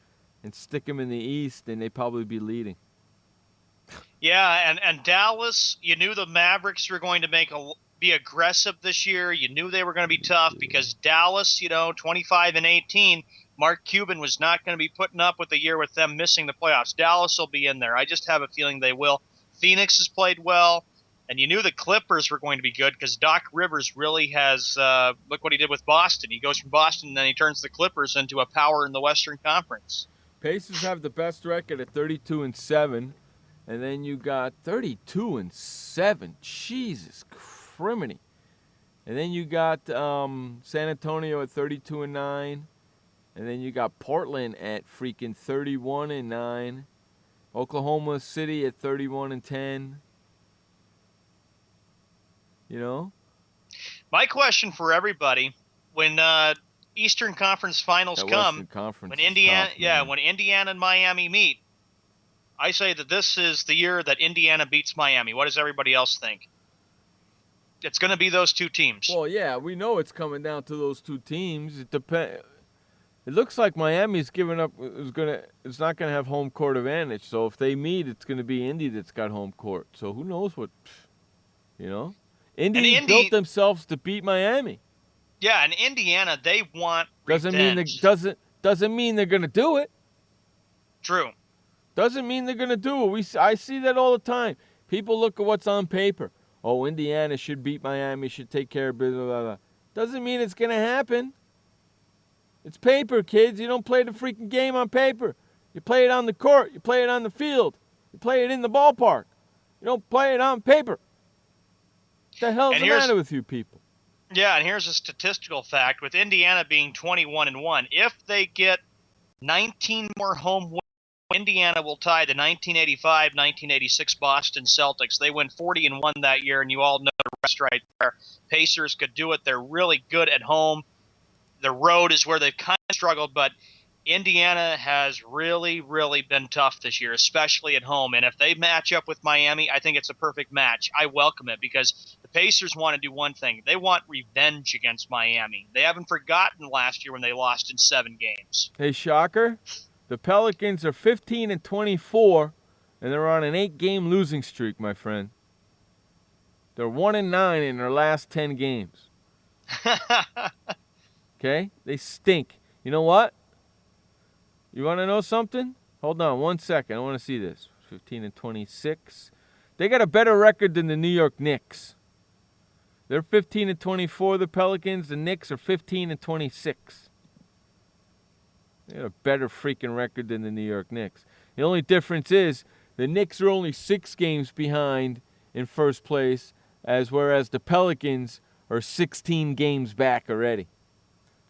and stick them in the East, and they'd probably be leading. Yeah, and Dallas, you knew the Mavericks were going to be aggressive this year. You knew they were going to be tough because Dallas, 25-18. Mark Cuban was not going to be putting up with the year with them missing the playoffs. Dallas will be in there. I just have a feeling they will. Phoenix has played well, and you knew the Clippers were going to be good because Doc Rivers really has look what he did with Boston. He goes from Boston, and then he turns the Clippers into a power in the Western Conference. Pacers have the best record at 32-7, and then you got 32-7. Jesus criminy. And then you got San Antonio at 32-9. And then you got Portland at freaking 31-9. Oklahoma City at 31-10. You know? My question for everybody, when Eastern Conference finals come, when Indiana, when Indiana and Miami meet, I say that this is the year that Indiana beats Miami. What does everybody else think? It's going to be those two teams. Well, yeah, we know it's coming down to those two teams. It depends. It looks like Miami's giving up. It's not going to have home court advantage. So if they meet, it's going to be Indy that's got home court. So who knows what, Indy built themselves to beat Miami. Yeah, and Indiana, they want doesn't revenge. Doesn't mean they're going to do it. True. Doesn't mean they're going to do it. I see that all the time. People look at what's on paper. Oh, Indiana should beat Miami, should take care of blah, blah, blah. Doesn't mean it's going to happen. It's paper, kids. You don't play the freaking game on paper. You play it on the court. You play it on the field. You play it in the ballpark. You don't play it on paper. What the hell's the matter with you people? Yeah, and here's a statistical fact. With Indiana being 21-1, if they get 19 more home wins, Indiana will tie the 1985-1986 Boston Celtics. They went 40-1 that year, and you all know the rest right there. Pacers could do it. They're really good at home. The road is where they've kind of struggled, but Indiana has really, really been tough this year, especially at home. And if they match up with Miami, I think it's a perfect match. I welcome it because the Pacers want to do one thing. They want revenge against Miami. They haven't forgotten last year when they lost in 7 games. Hey, shocker. The Pelicans are 15-24, and they're on an 8-game losing streak, my friend. They're 1-9 in their last 10 games. Okay? They stink. You know what? You want to know something? Hold on 1 second. I want to see this. 15-26. They got a better record than the New York Knicks. They're 15-24, the Pelicans. The Knicks are 15-26. They got a better freaking record than the New York Knicks. The only difference is the Knicks are only 6 games behind in first place, whereas the Pelicans are 16 games back already.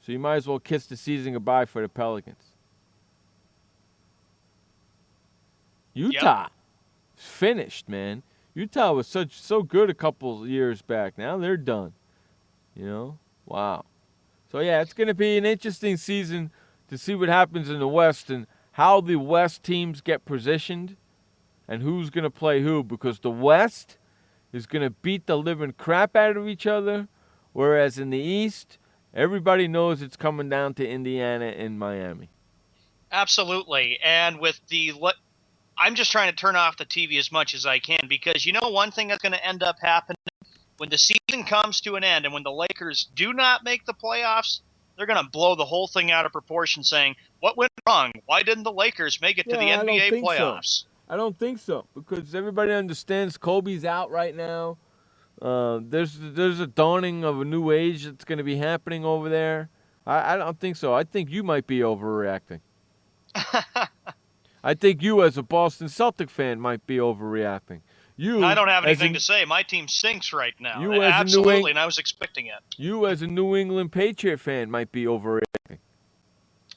So you might as well kiss the season goodbye for the Pelicans. Utah finished, man. Utah was so good a couple years back. Now they're done. You know? Wow. So, yeah, it's going to be an interesting season to see what happens in the West and how the West teams get positioned and who's going to play who, because the West is going to beat the living crap out of each other, whereas in the East, everybody knows it's coming down to Indiana and Miami. Absolutely. And with I'm just trying to turn off the TV as much as I can, because you know one thing that's going to end up happening when the season comes to an end and when the Lakers do not make the playoffs, they're going to blow the whole thing out of proportion saying, what went wrong? Why didn't the Lakers make it to the NBA playoffs? I don't think so, because everybody understands Kobe's out right now. There's a dawning of a new age that's going to be happening over there. I don't think so. I think you might be overreacting. I think you, as a Boston Celtic fan, might be overreacting. I don't have anything to say. My team sinks right now. Absolutely, and I was expecting it. You, as a New England Patriot fan, might be overreacting.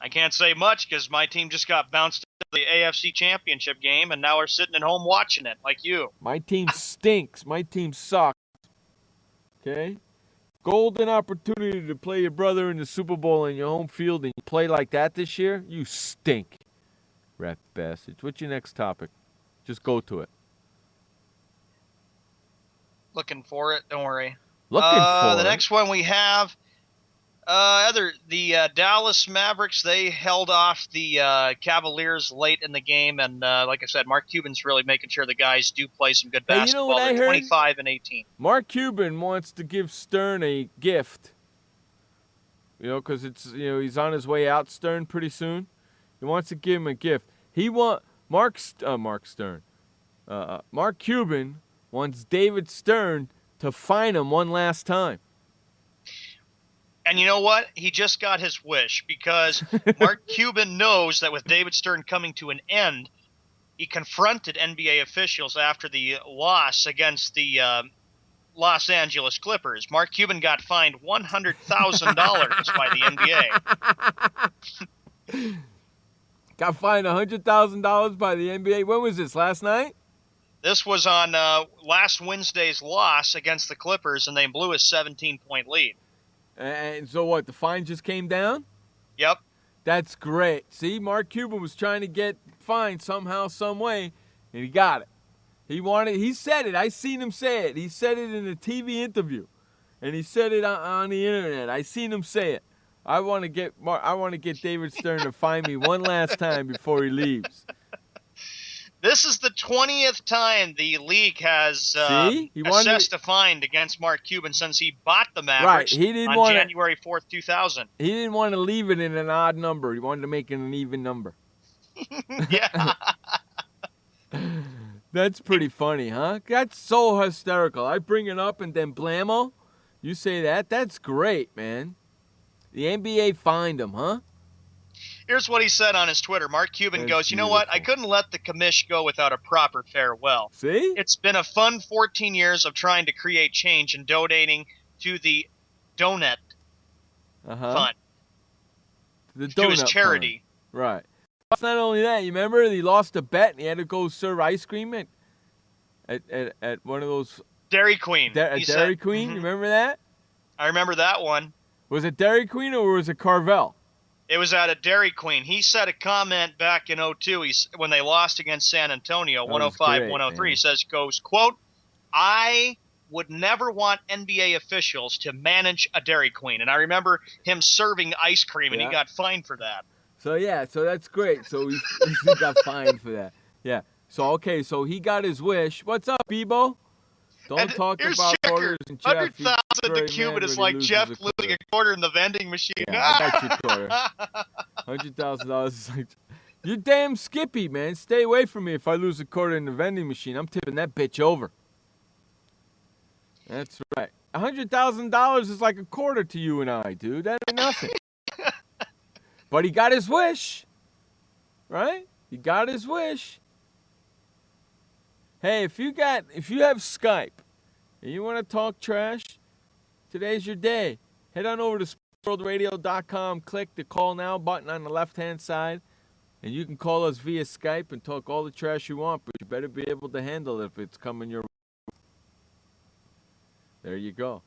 I can't say much because my team just got bounced into the AFC Championship game, and now we're sitting at home watching it, like you. My team stinks. My team sucks. Okay? Golden opportunity to play your brother in the Super Bowl in your home field, and you play like that this year? You stink. Rat bastards. What's your next topic? Just go to it. Looking for it. Don't worry. The next one we have the Dallas Mavericks. They held off the Cavaliers late in the game, and like I said, Mark Cuban's really making sure the guys do play some good basketball. Hey, you know what I heard? 25-18. Mark Cuban wants to give Stern a gift. You know, because he's on his way out, Stern, pretty soon. He wants to give him a gift. Mark Cuban wants David Stern to fine him one last time. And you know what? He just got his wish, because Mark Cuban knows that with David Stern coming to an end, he confronted NBA officials after the loss against the Los Angeles Clippers. Mark Cuban got fined $100,000 by the NBA. Got fined $100,000 by the NBA. When was this? Last night? This was on last Wednesday's loss against the Clippers, and they blew a 17-point lead. And so what? The fine just came down? Yep. That's great. See, Mark Cuban was trying to get fined somehow, some way, and he got it. He said it. I seen him say it. He said it in a TV interview, and he said it on the internet. I seen him say it. I want to get David Stern to fine me one last time before he leaves. This is the 20th time the league has assessed a fine against Mark Cuban since he bought the Mavericks on January 4th, 2000. He didn't want to leave it in an odd number. He wanted to make it an even number. Yeah. That's pretty funny, huh? That's so hysterical. I bring it up and then blammo. You say that? That's great, man. The NBA fined him, huh? Here's what he said on his Twitter. Mark Cuban goes, you know what? I couldn't let the commish go without a proper farewell. See? It's been a fun 14 years of trying to create change and donating to the Donut Fund. To his charity. Fund. Right. It's not only that. You remember he lost a bet and he had to go serve ice cream at one of those... Dairy Queen. Dairy Queen? Mm-hmm. You remember that? I remember that one. Was it Dairy Queen or was it Carvel? It was at a Dairy Queen. He said a comment back in 2002 when they lost against San Antonio, 105-103. He says, quote, I would never want NBA officials to manage a Dairy Queen. And I remember him serving ice cream, and he got fined for that. So that's great. So he got fined for that. Yeah. So he got his wish. What's up, Bebo? Don't talk about quarters and Jeff. 100,000 to Cuban is like Jeff losing a quarter in the vending machine. Yeah, I got your quarter. $100,000 is like, you're damn skippy, man. Stay away from me if I lose a quarter in the vending machine. I'm tipping that bitch over. That's right. $100,000 is like a quarter to you and I, dude. That ain't nothing. But he got his wish. Right? He got his wish. Hey, if you have Skype and you want to talk trash, today's your day. Head on over to SportsWorldRadio.com, click the Call Now button on the left-hand side, and you can call us via Skype and talk all the trash you want, but you better be able to handle it if it's coming your way. There you go.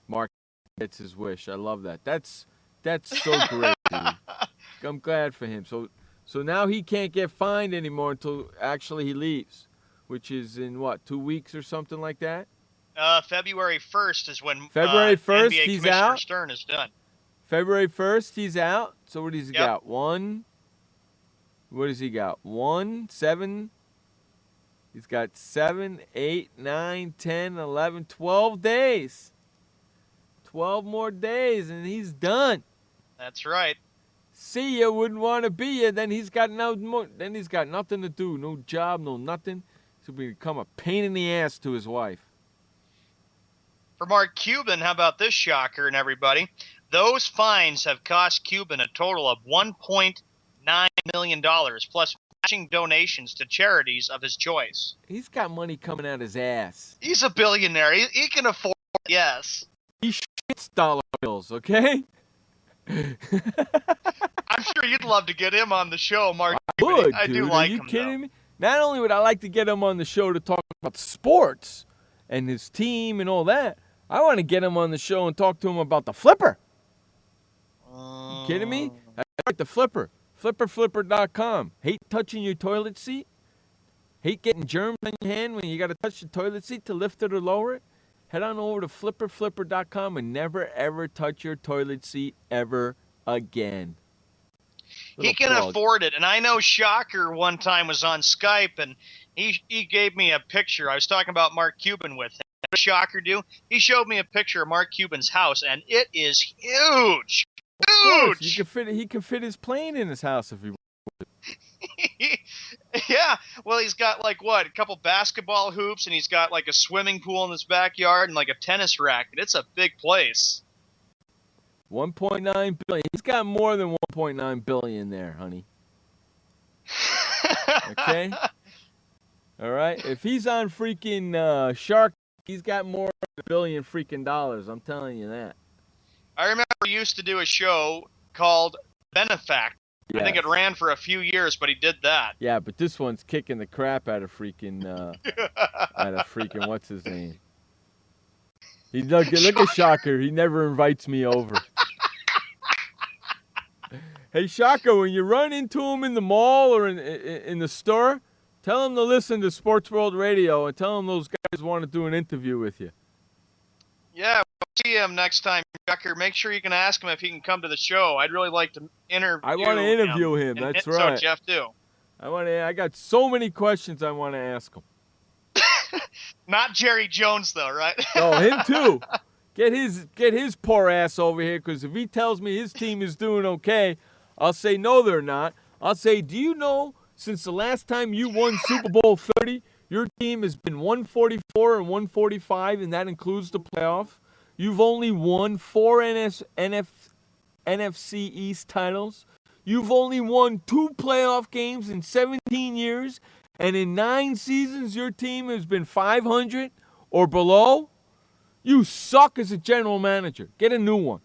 Mark gets his wish. I love that. That's so great, dude. I'm glad for him. So now he can't get fined anymore until actually he leaves, which is in 2 weeks or something like that? February 1st is when February 1st, NBA he's Commissioner out? Stern is done. February 1st, he's out. So what does he got? What does he got? 7. He's got 7, 8, 9, 10, 11, 12 days. 12 more days, and he's done. That's right. See ya, wouldn't want to be ya. Then he's got nothing to do. No job, no nothing. He'll become a pain in the ass to his wife. For Mark Cuban, how about this shocker and everybody? Those fines have cost Cuban a total of $1.9 million, plus matching donations to charities of his choice. He's got money coming out his ass. He's a billionaire. He can afford it, yes. He shits dollar bills, okay? I'm sure you'd love to get him on the show, Mark. I would, I do dude. like Are you him, kidding though. me? Not only would I like to get him on the show to talk about sports and his team and all that, I want to get him on the show and talk to him about the flipper. You kidding me? That's right, the flipper. Flipperflipper.com. Hate touching your toilet seat? Hate getting germs on your hand when you got to touch the toilet seat to lift it or lower it? Head on over to flipperflipper.com and never, ever touch your toilet seat ever again. He can afford it. And I know Shocker one time was on Skype, and he gave me a picture. I was talking about Mark Cuban with him. What did Shocker do? He showed me a picture of Mark Cuban's house, and it is huge. Huge! He can fit his plane in his house if he wanted. Yeah. Well, he's got, a couple basketball hoops, and he's got, a swimming pool in his backyard and, a tennis racket. It's a big place. 1.9 billion. He's got more than 1.9 billion there, honey. Okay? All right? If he's on freaking Shark, he's got more than $1 billion freaking dollars. I'm telling you that. I remember he used to do a show called Benefactor. Yes. I think it ran for a few years, but he did that. Yeah, but this one's kicking the crap out of freaking what's his name? Look at Shocker. He never invites me over. Hey, Shocker, when you run into him in the mall or in the store, tell him to listen to Sports World Radio and tell him those guys want to do an interview with you. Yeah, we'll see him next time, Shocker. Make sure you can ask him if he can come to the show. I'd really like to interview him. I want to interview him. That's right. So Jeff, too. I got so many questions I want to ask him. Not Jerry Jones, though, right? No, him too. Get his poor ass over here, because if he tells me his team is doing okay, I'll say no, they're not. I'll say, do you know since the last time you won Super Bowl 30, your team has been 144 and 145, and that includes the playoff. You've only won 4 NFC East titles. You've only won 2 playoff games in 17 years. And in 9 seasons, your team has been 500 or below. You suck as a general manager. Get a new one.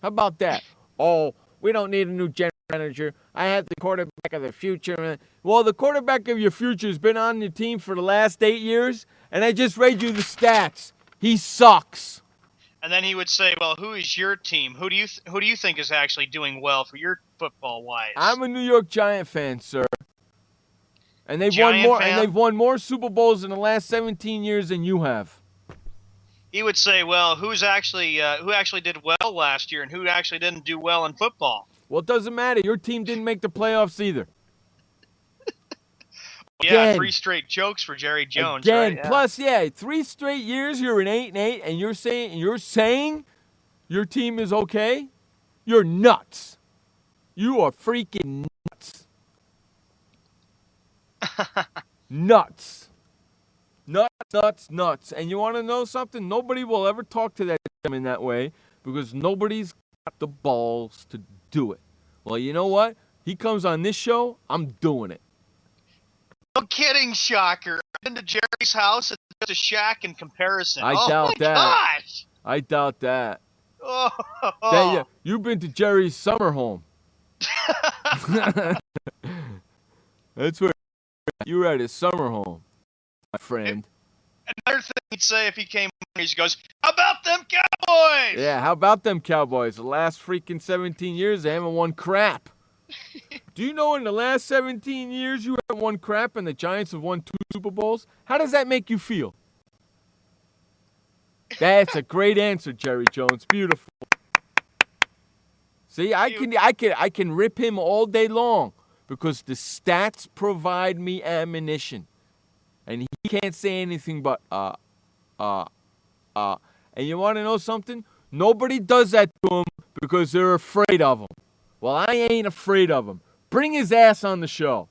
How about that? Oh, we don't need a new general manager. I have the quarterback of the future. Well, the quarterback of your future has been on your team for the last 8 years, and I just read you the stats. He sucks. And then he would say, well, who is your team? Who do you think is actually doing well for your football-wise? I'm a New York Giant fan, sir. And they've won more Super Bowls in the last 17 years than you have. He would say, well, who actually did well last year and who actually didn't do well in football? Well, it doesn't matter. Your team didn't make the playoffs either. Yeah, 3 straight jokes for Jerry Jones. Again, right? Yeah. Plus, 3 straight years you're an 8-8, and you're saying your team is okay. You're nuts. You are freaking nuts. Nuts. Nuts. And you want to know something? Nobody will ever talk to that in that way because nobody's got the balls to do it. Well, you know what? He comes on this show, I'm doing it. No kidding, Shocker. I've been to Jerry's house. It's to Shaq in comparison. I oh doubt my that. gosh! I doubt that. Oh. You've been to Jerry's summer home. That's where you were at his summer home, my friend. Another thing he'd say if he came, he goes, "How about them Cowboys?" Yeah, how about them Cowboys? The last freaking 17 years, they haven't won crap. Do you know in the last 17 years you haven't won crap and the Giants have won 2 Super Bowls? How does that make you feel? That's a great answer, Jerry Jones. Beautiful. See, I can rip him all day long because the stats provide me ammunition. And he can't say anything but And you want to know something? Nobody does that to him because they're afraid of him. Well, I ain't afraid of him. Bring his ass on the show.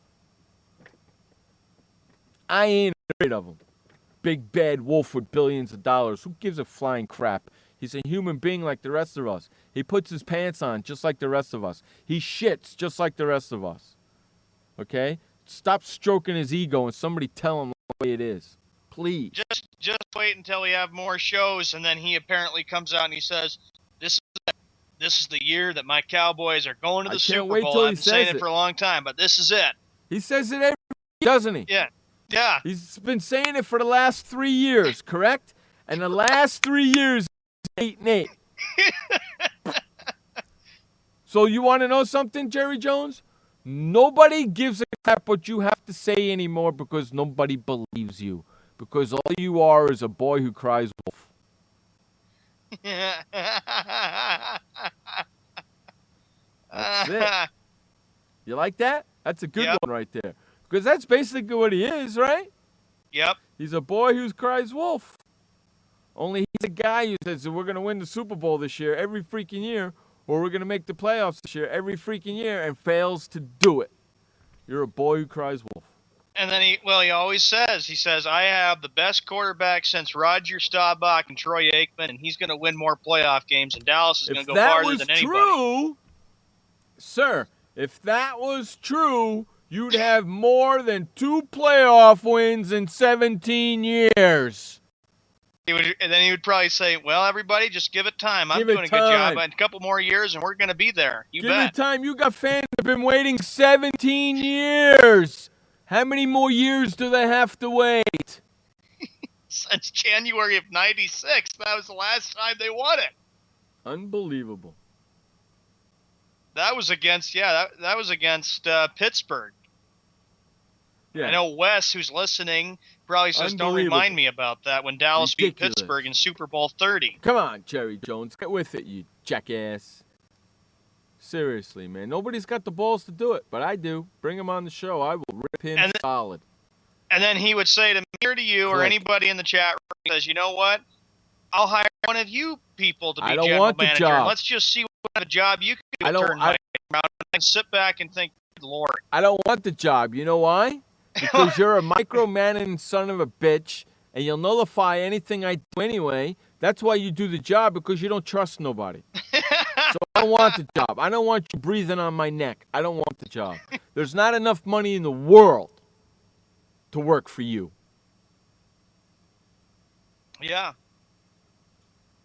I ain't afraid of him. Big bad wolf with billions of dollars. Who gives a flying crap? He's a human being like the rest of us. He puts his pants on just like the rest of us. He shits just like the rest of us. Okay? Stop stroking his ego and somebody tell him the way it is. Please. Just wait until we have more shows, and then he apparently comes out and he says, This is the year that my Cowboys are going to the Super Bowl. I've been saying it for a long time, but this is it." He says it every week, doesn't he? Yeah. Yeah. He's been saying it for the last 3 years, correct? And the last 3 years, 8-8. So you want to know something, Jerry Jones? Nobody gives a crap what you have to say anymore because nobody believes you. Because all you are is a boy who cries wolf. That's it. You like that? That's a good one right there. Because that's basically what he is, right? Yep. He's a boy who cries wolf. Only he's a guy who says we're going to win the Super Bowl this year every freaking year, or we're going to make the playoffs this year every freaking year, and fails to do it. You're a boy who cries wolf. And then he always says, I have the best quarterback since Roger Staubach and Troy Aikman, and he's going to win more playoff games, and Dallas is going to go farther than anybody. True, sir, if that was true, you'd have more than 2 playoff wins in 17 years. And then he would probably say, well, everybody, just give it time. I'm doing a good job. In a couple more years, and we're going to be there. You bet. Give it time. You got fans that have been waiting 17 years. How many more years do they have to wait? Since January of 96. That was the last time they won it. Unbelievable. That was against, Pittsburgh. Yeah. I know Wes, who's listening, probably says, don't remind me about that when Dallas beat Pittsburgh in Super Bowl 30. Come on, Jerry Jones. Get with it, you jackass. Seriously, man. Nobody's got the balls to do it, but I do. Bring him on the show. I will rip him solid. And then he would say to me or to you or anybody in the chat room, he says, you know what? I'll hire one of you people to be general manager. Job. Let's just see what kind of job you can do to turn my around and sit back and think, Lord. I don't want the job. You know why? Because you're a micromanaging son of a bitch, and you'll nullify anything I do anyway. That's why you do the job, because you don't trust nobody. So I don't want the job. I don't want you breathing on my neck. I don't want the job. There's not enough money in the world to work for you. Yeah.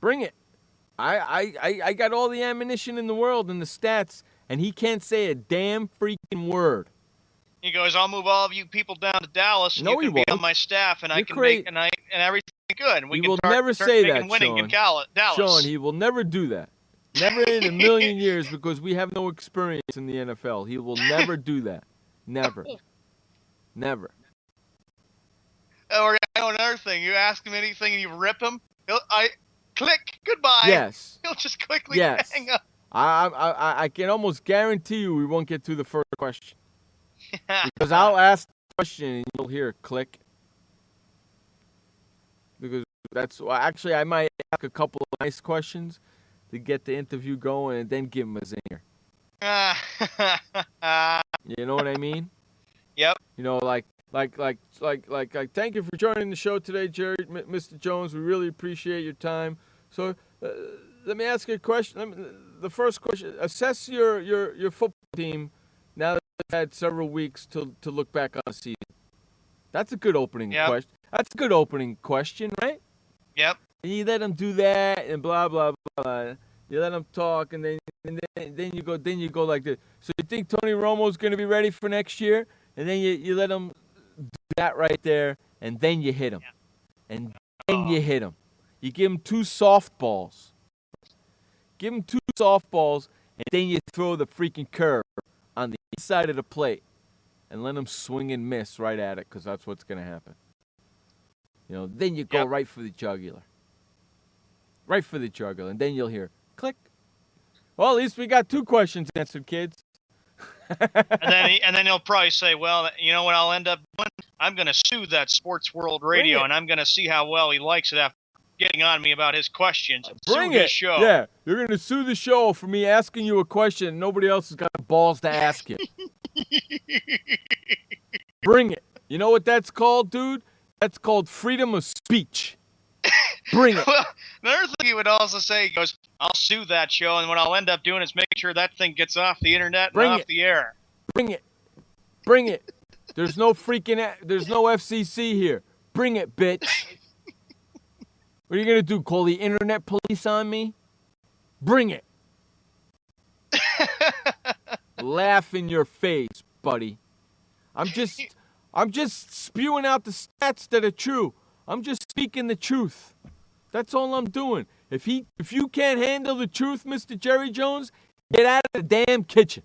Bring it. I got all the ammunition in the world and the stats, and he can't say a damn freaking word. He goes, I'll move all of you people down to Dallas, and you can be on my staff, and I can make and everything good. And we can never say that, winning in Dallas. Sean, he will never do that. Never in a million years, because we have no experience in the NFL. He will never do that. Never. Never. Or another thing, you ask him anything and you rip him, click, goodbye. Yes. He'll just quickly hang up. I can almost guarantee you we won't get through the first question. Because I'll ask the question and you'll hear click. Because actually I might ask a couple of nice questions to get the interview going and then give him a zinger. You know what I mean? Yep. You know, like, thank you for joining the show today, Jerry, Mr. Jones. We really appreciate your time. So, let me ask you a question. The first question: assess your football team now that you've had several weeks to look back on the season. That's a good opening question. That's a good opening question, right? Yep. And you let them do that and blah blah blah. You let them talk, and then you go like this. So you think Tony Romo's going to be ready for next year? And then you let him do that right there, and then you hit him, and then you hit him. You give him 2 softballs. Give him 2 softballs, and then you throw the freaking curve on the inside of the plate, and let him swing and miss right at it, because that's what's going to happen. Then you go right for the jugular. Right for the jugular, and then you'll hear click. Well, at least we got 2 questions answered, kids. and then he'll probably say, well, you know what I'll end up doing? I'm going to sue that Sports World Radio, and I'm going to see how well he likes it after getting on me about his questions. Bring sue it. His show. Yeah, you're going to sue the show for me asking you a question and nobody else has got the balls to ask you. Bring it. You know what that's called, dude? That's called freedom of speech. Bring it. Well, another thing he would also say, he goes, I'll sue that show, and what I'll end up doing is making sure that thing gets off the internet and off the air. Bring it. Bring it. There's no FCC here. Bring it, bitch. What are you going to do, call the internet police on me? Bring it. Laugh in your face, buddy. I'm just spewing out the stats that are true. I'm just speaking the truth. That's all I'm doing. If you can't handle the truth, Mr. Jerry Jones, get out of the damn kitchen.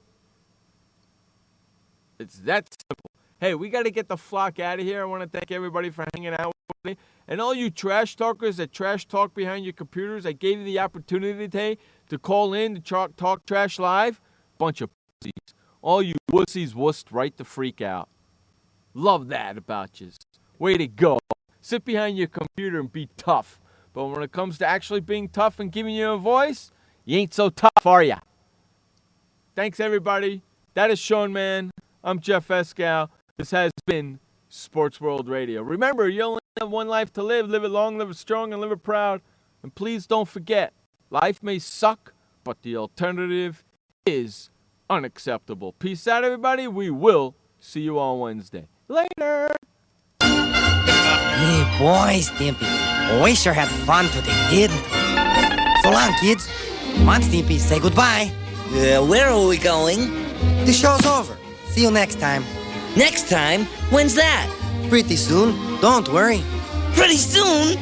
It's that simple. Hey, we got to get the flock out of here. I want to thank everybody for hanging out with me. And all you trash talkers that trash talk behind your computers, I gave you the opportunity today to call in to talk trash live. Bunch of pussies. All you wussies wussed right the freak out. Love that about you. Way to go. Sit behind your computer and be tough. But when it comes to actually being tough and giving you a voice, you ain't so tough, are ya? Thanks, everybody. That is Sean Mann. I'm Jeff Escow. This has been Sports World Radio. Remember, you only have one life to live. Live it long, live it strong, and live it proud. And please don't forget, life may suck, but the alternative is unacceptable. Peace out, everybody. We will see you on Wednesday. Later. Hey, boy, Stimpy. We sure had fun today, didn't we? So long, kids. Come on, Stimpy, say goodbye. Where are we going? The show's over. See you next time. Next time? When's that? Pretty soon. Don't worry. Pretty soon?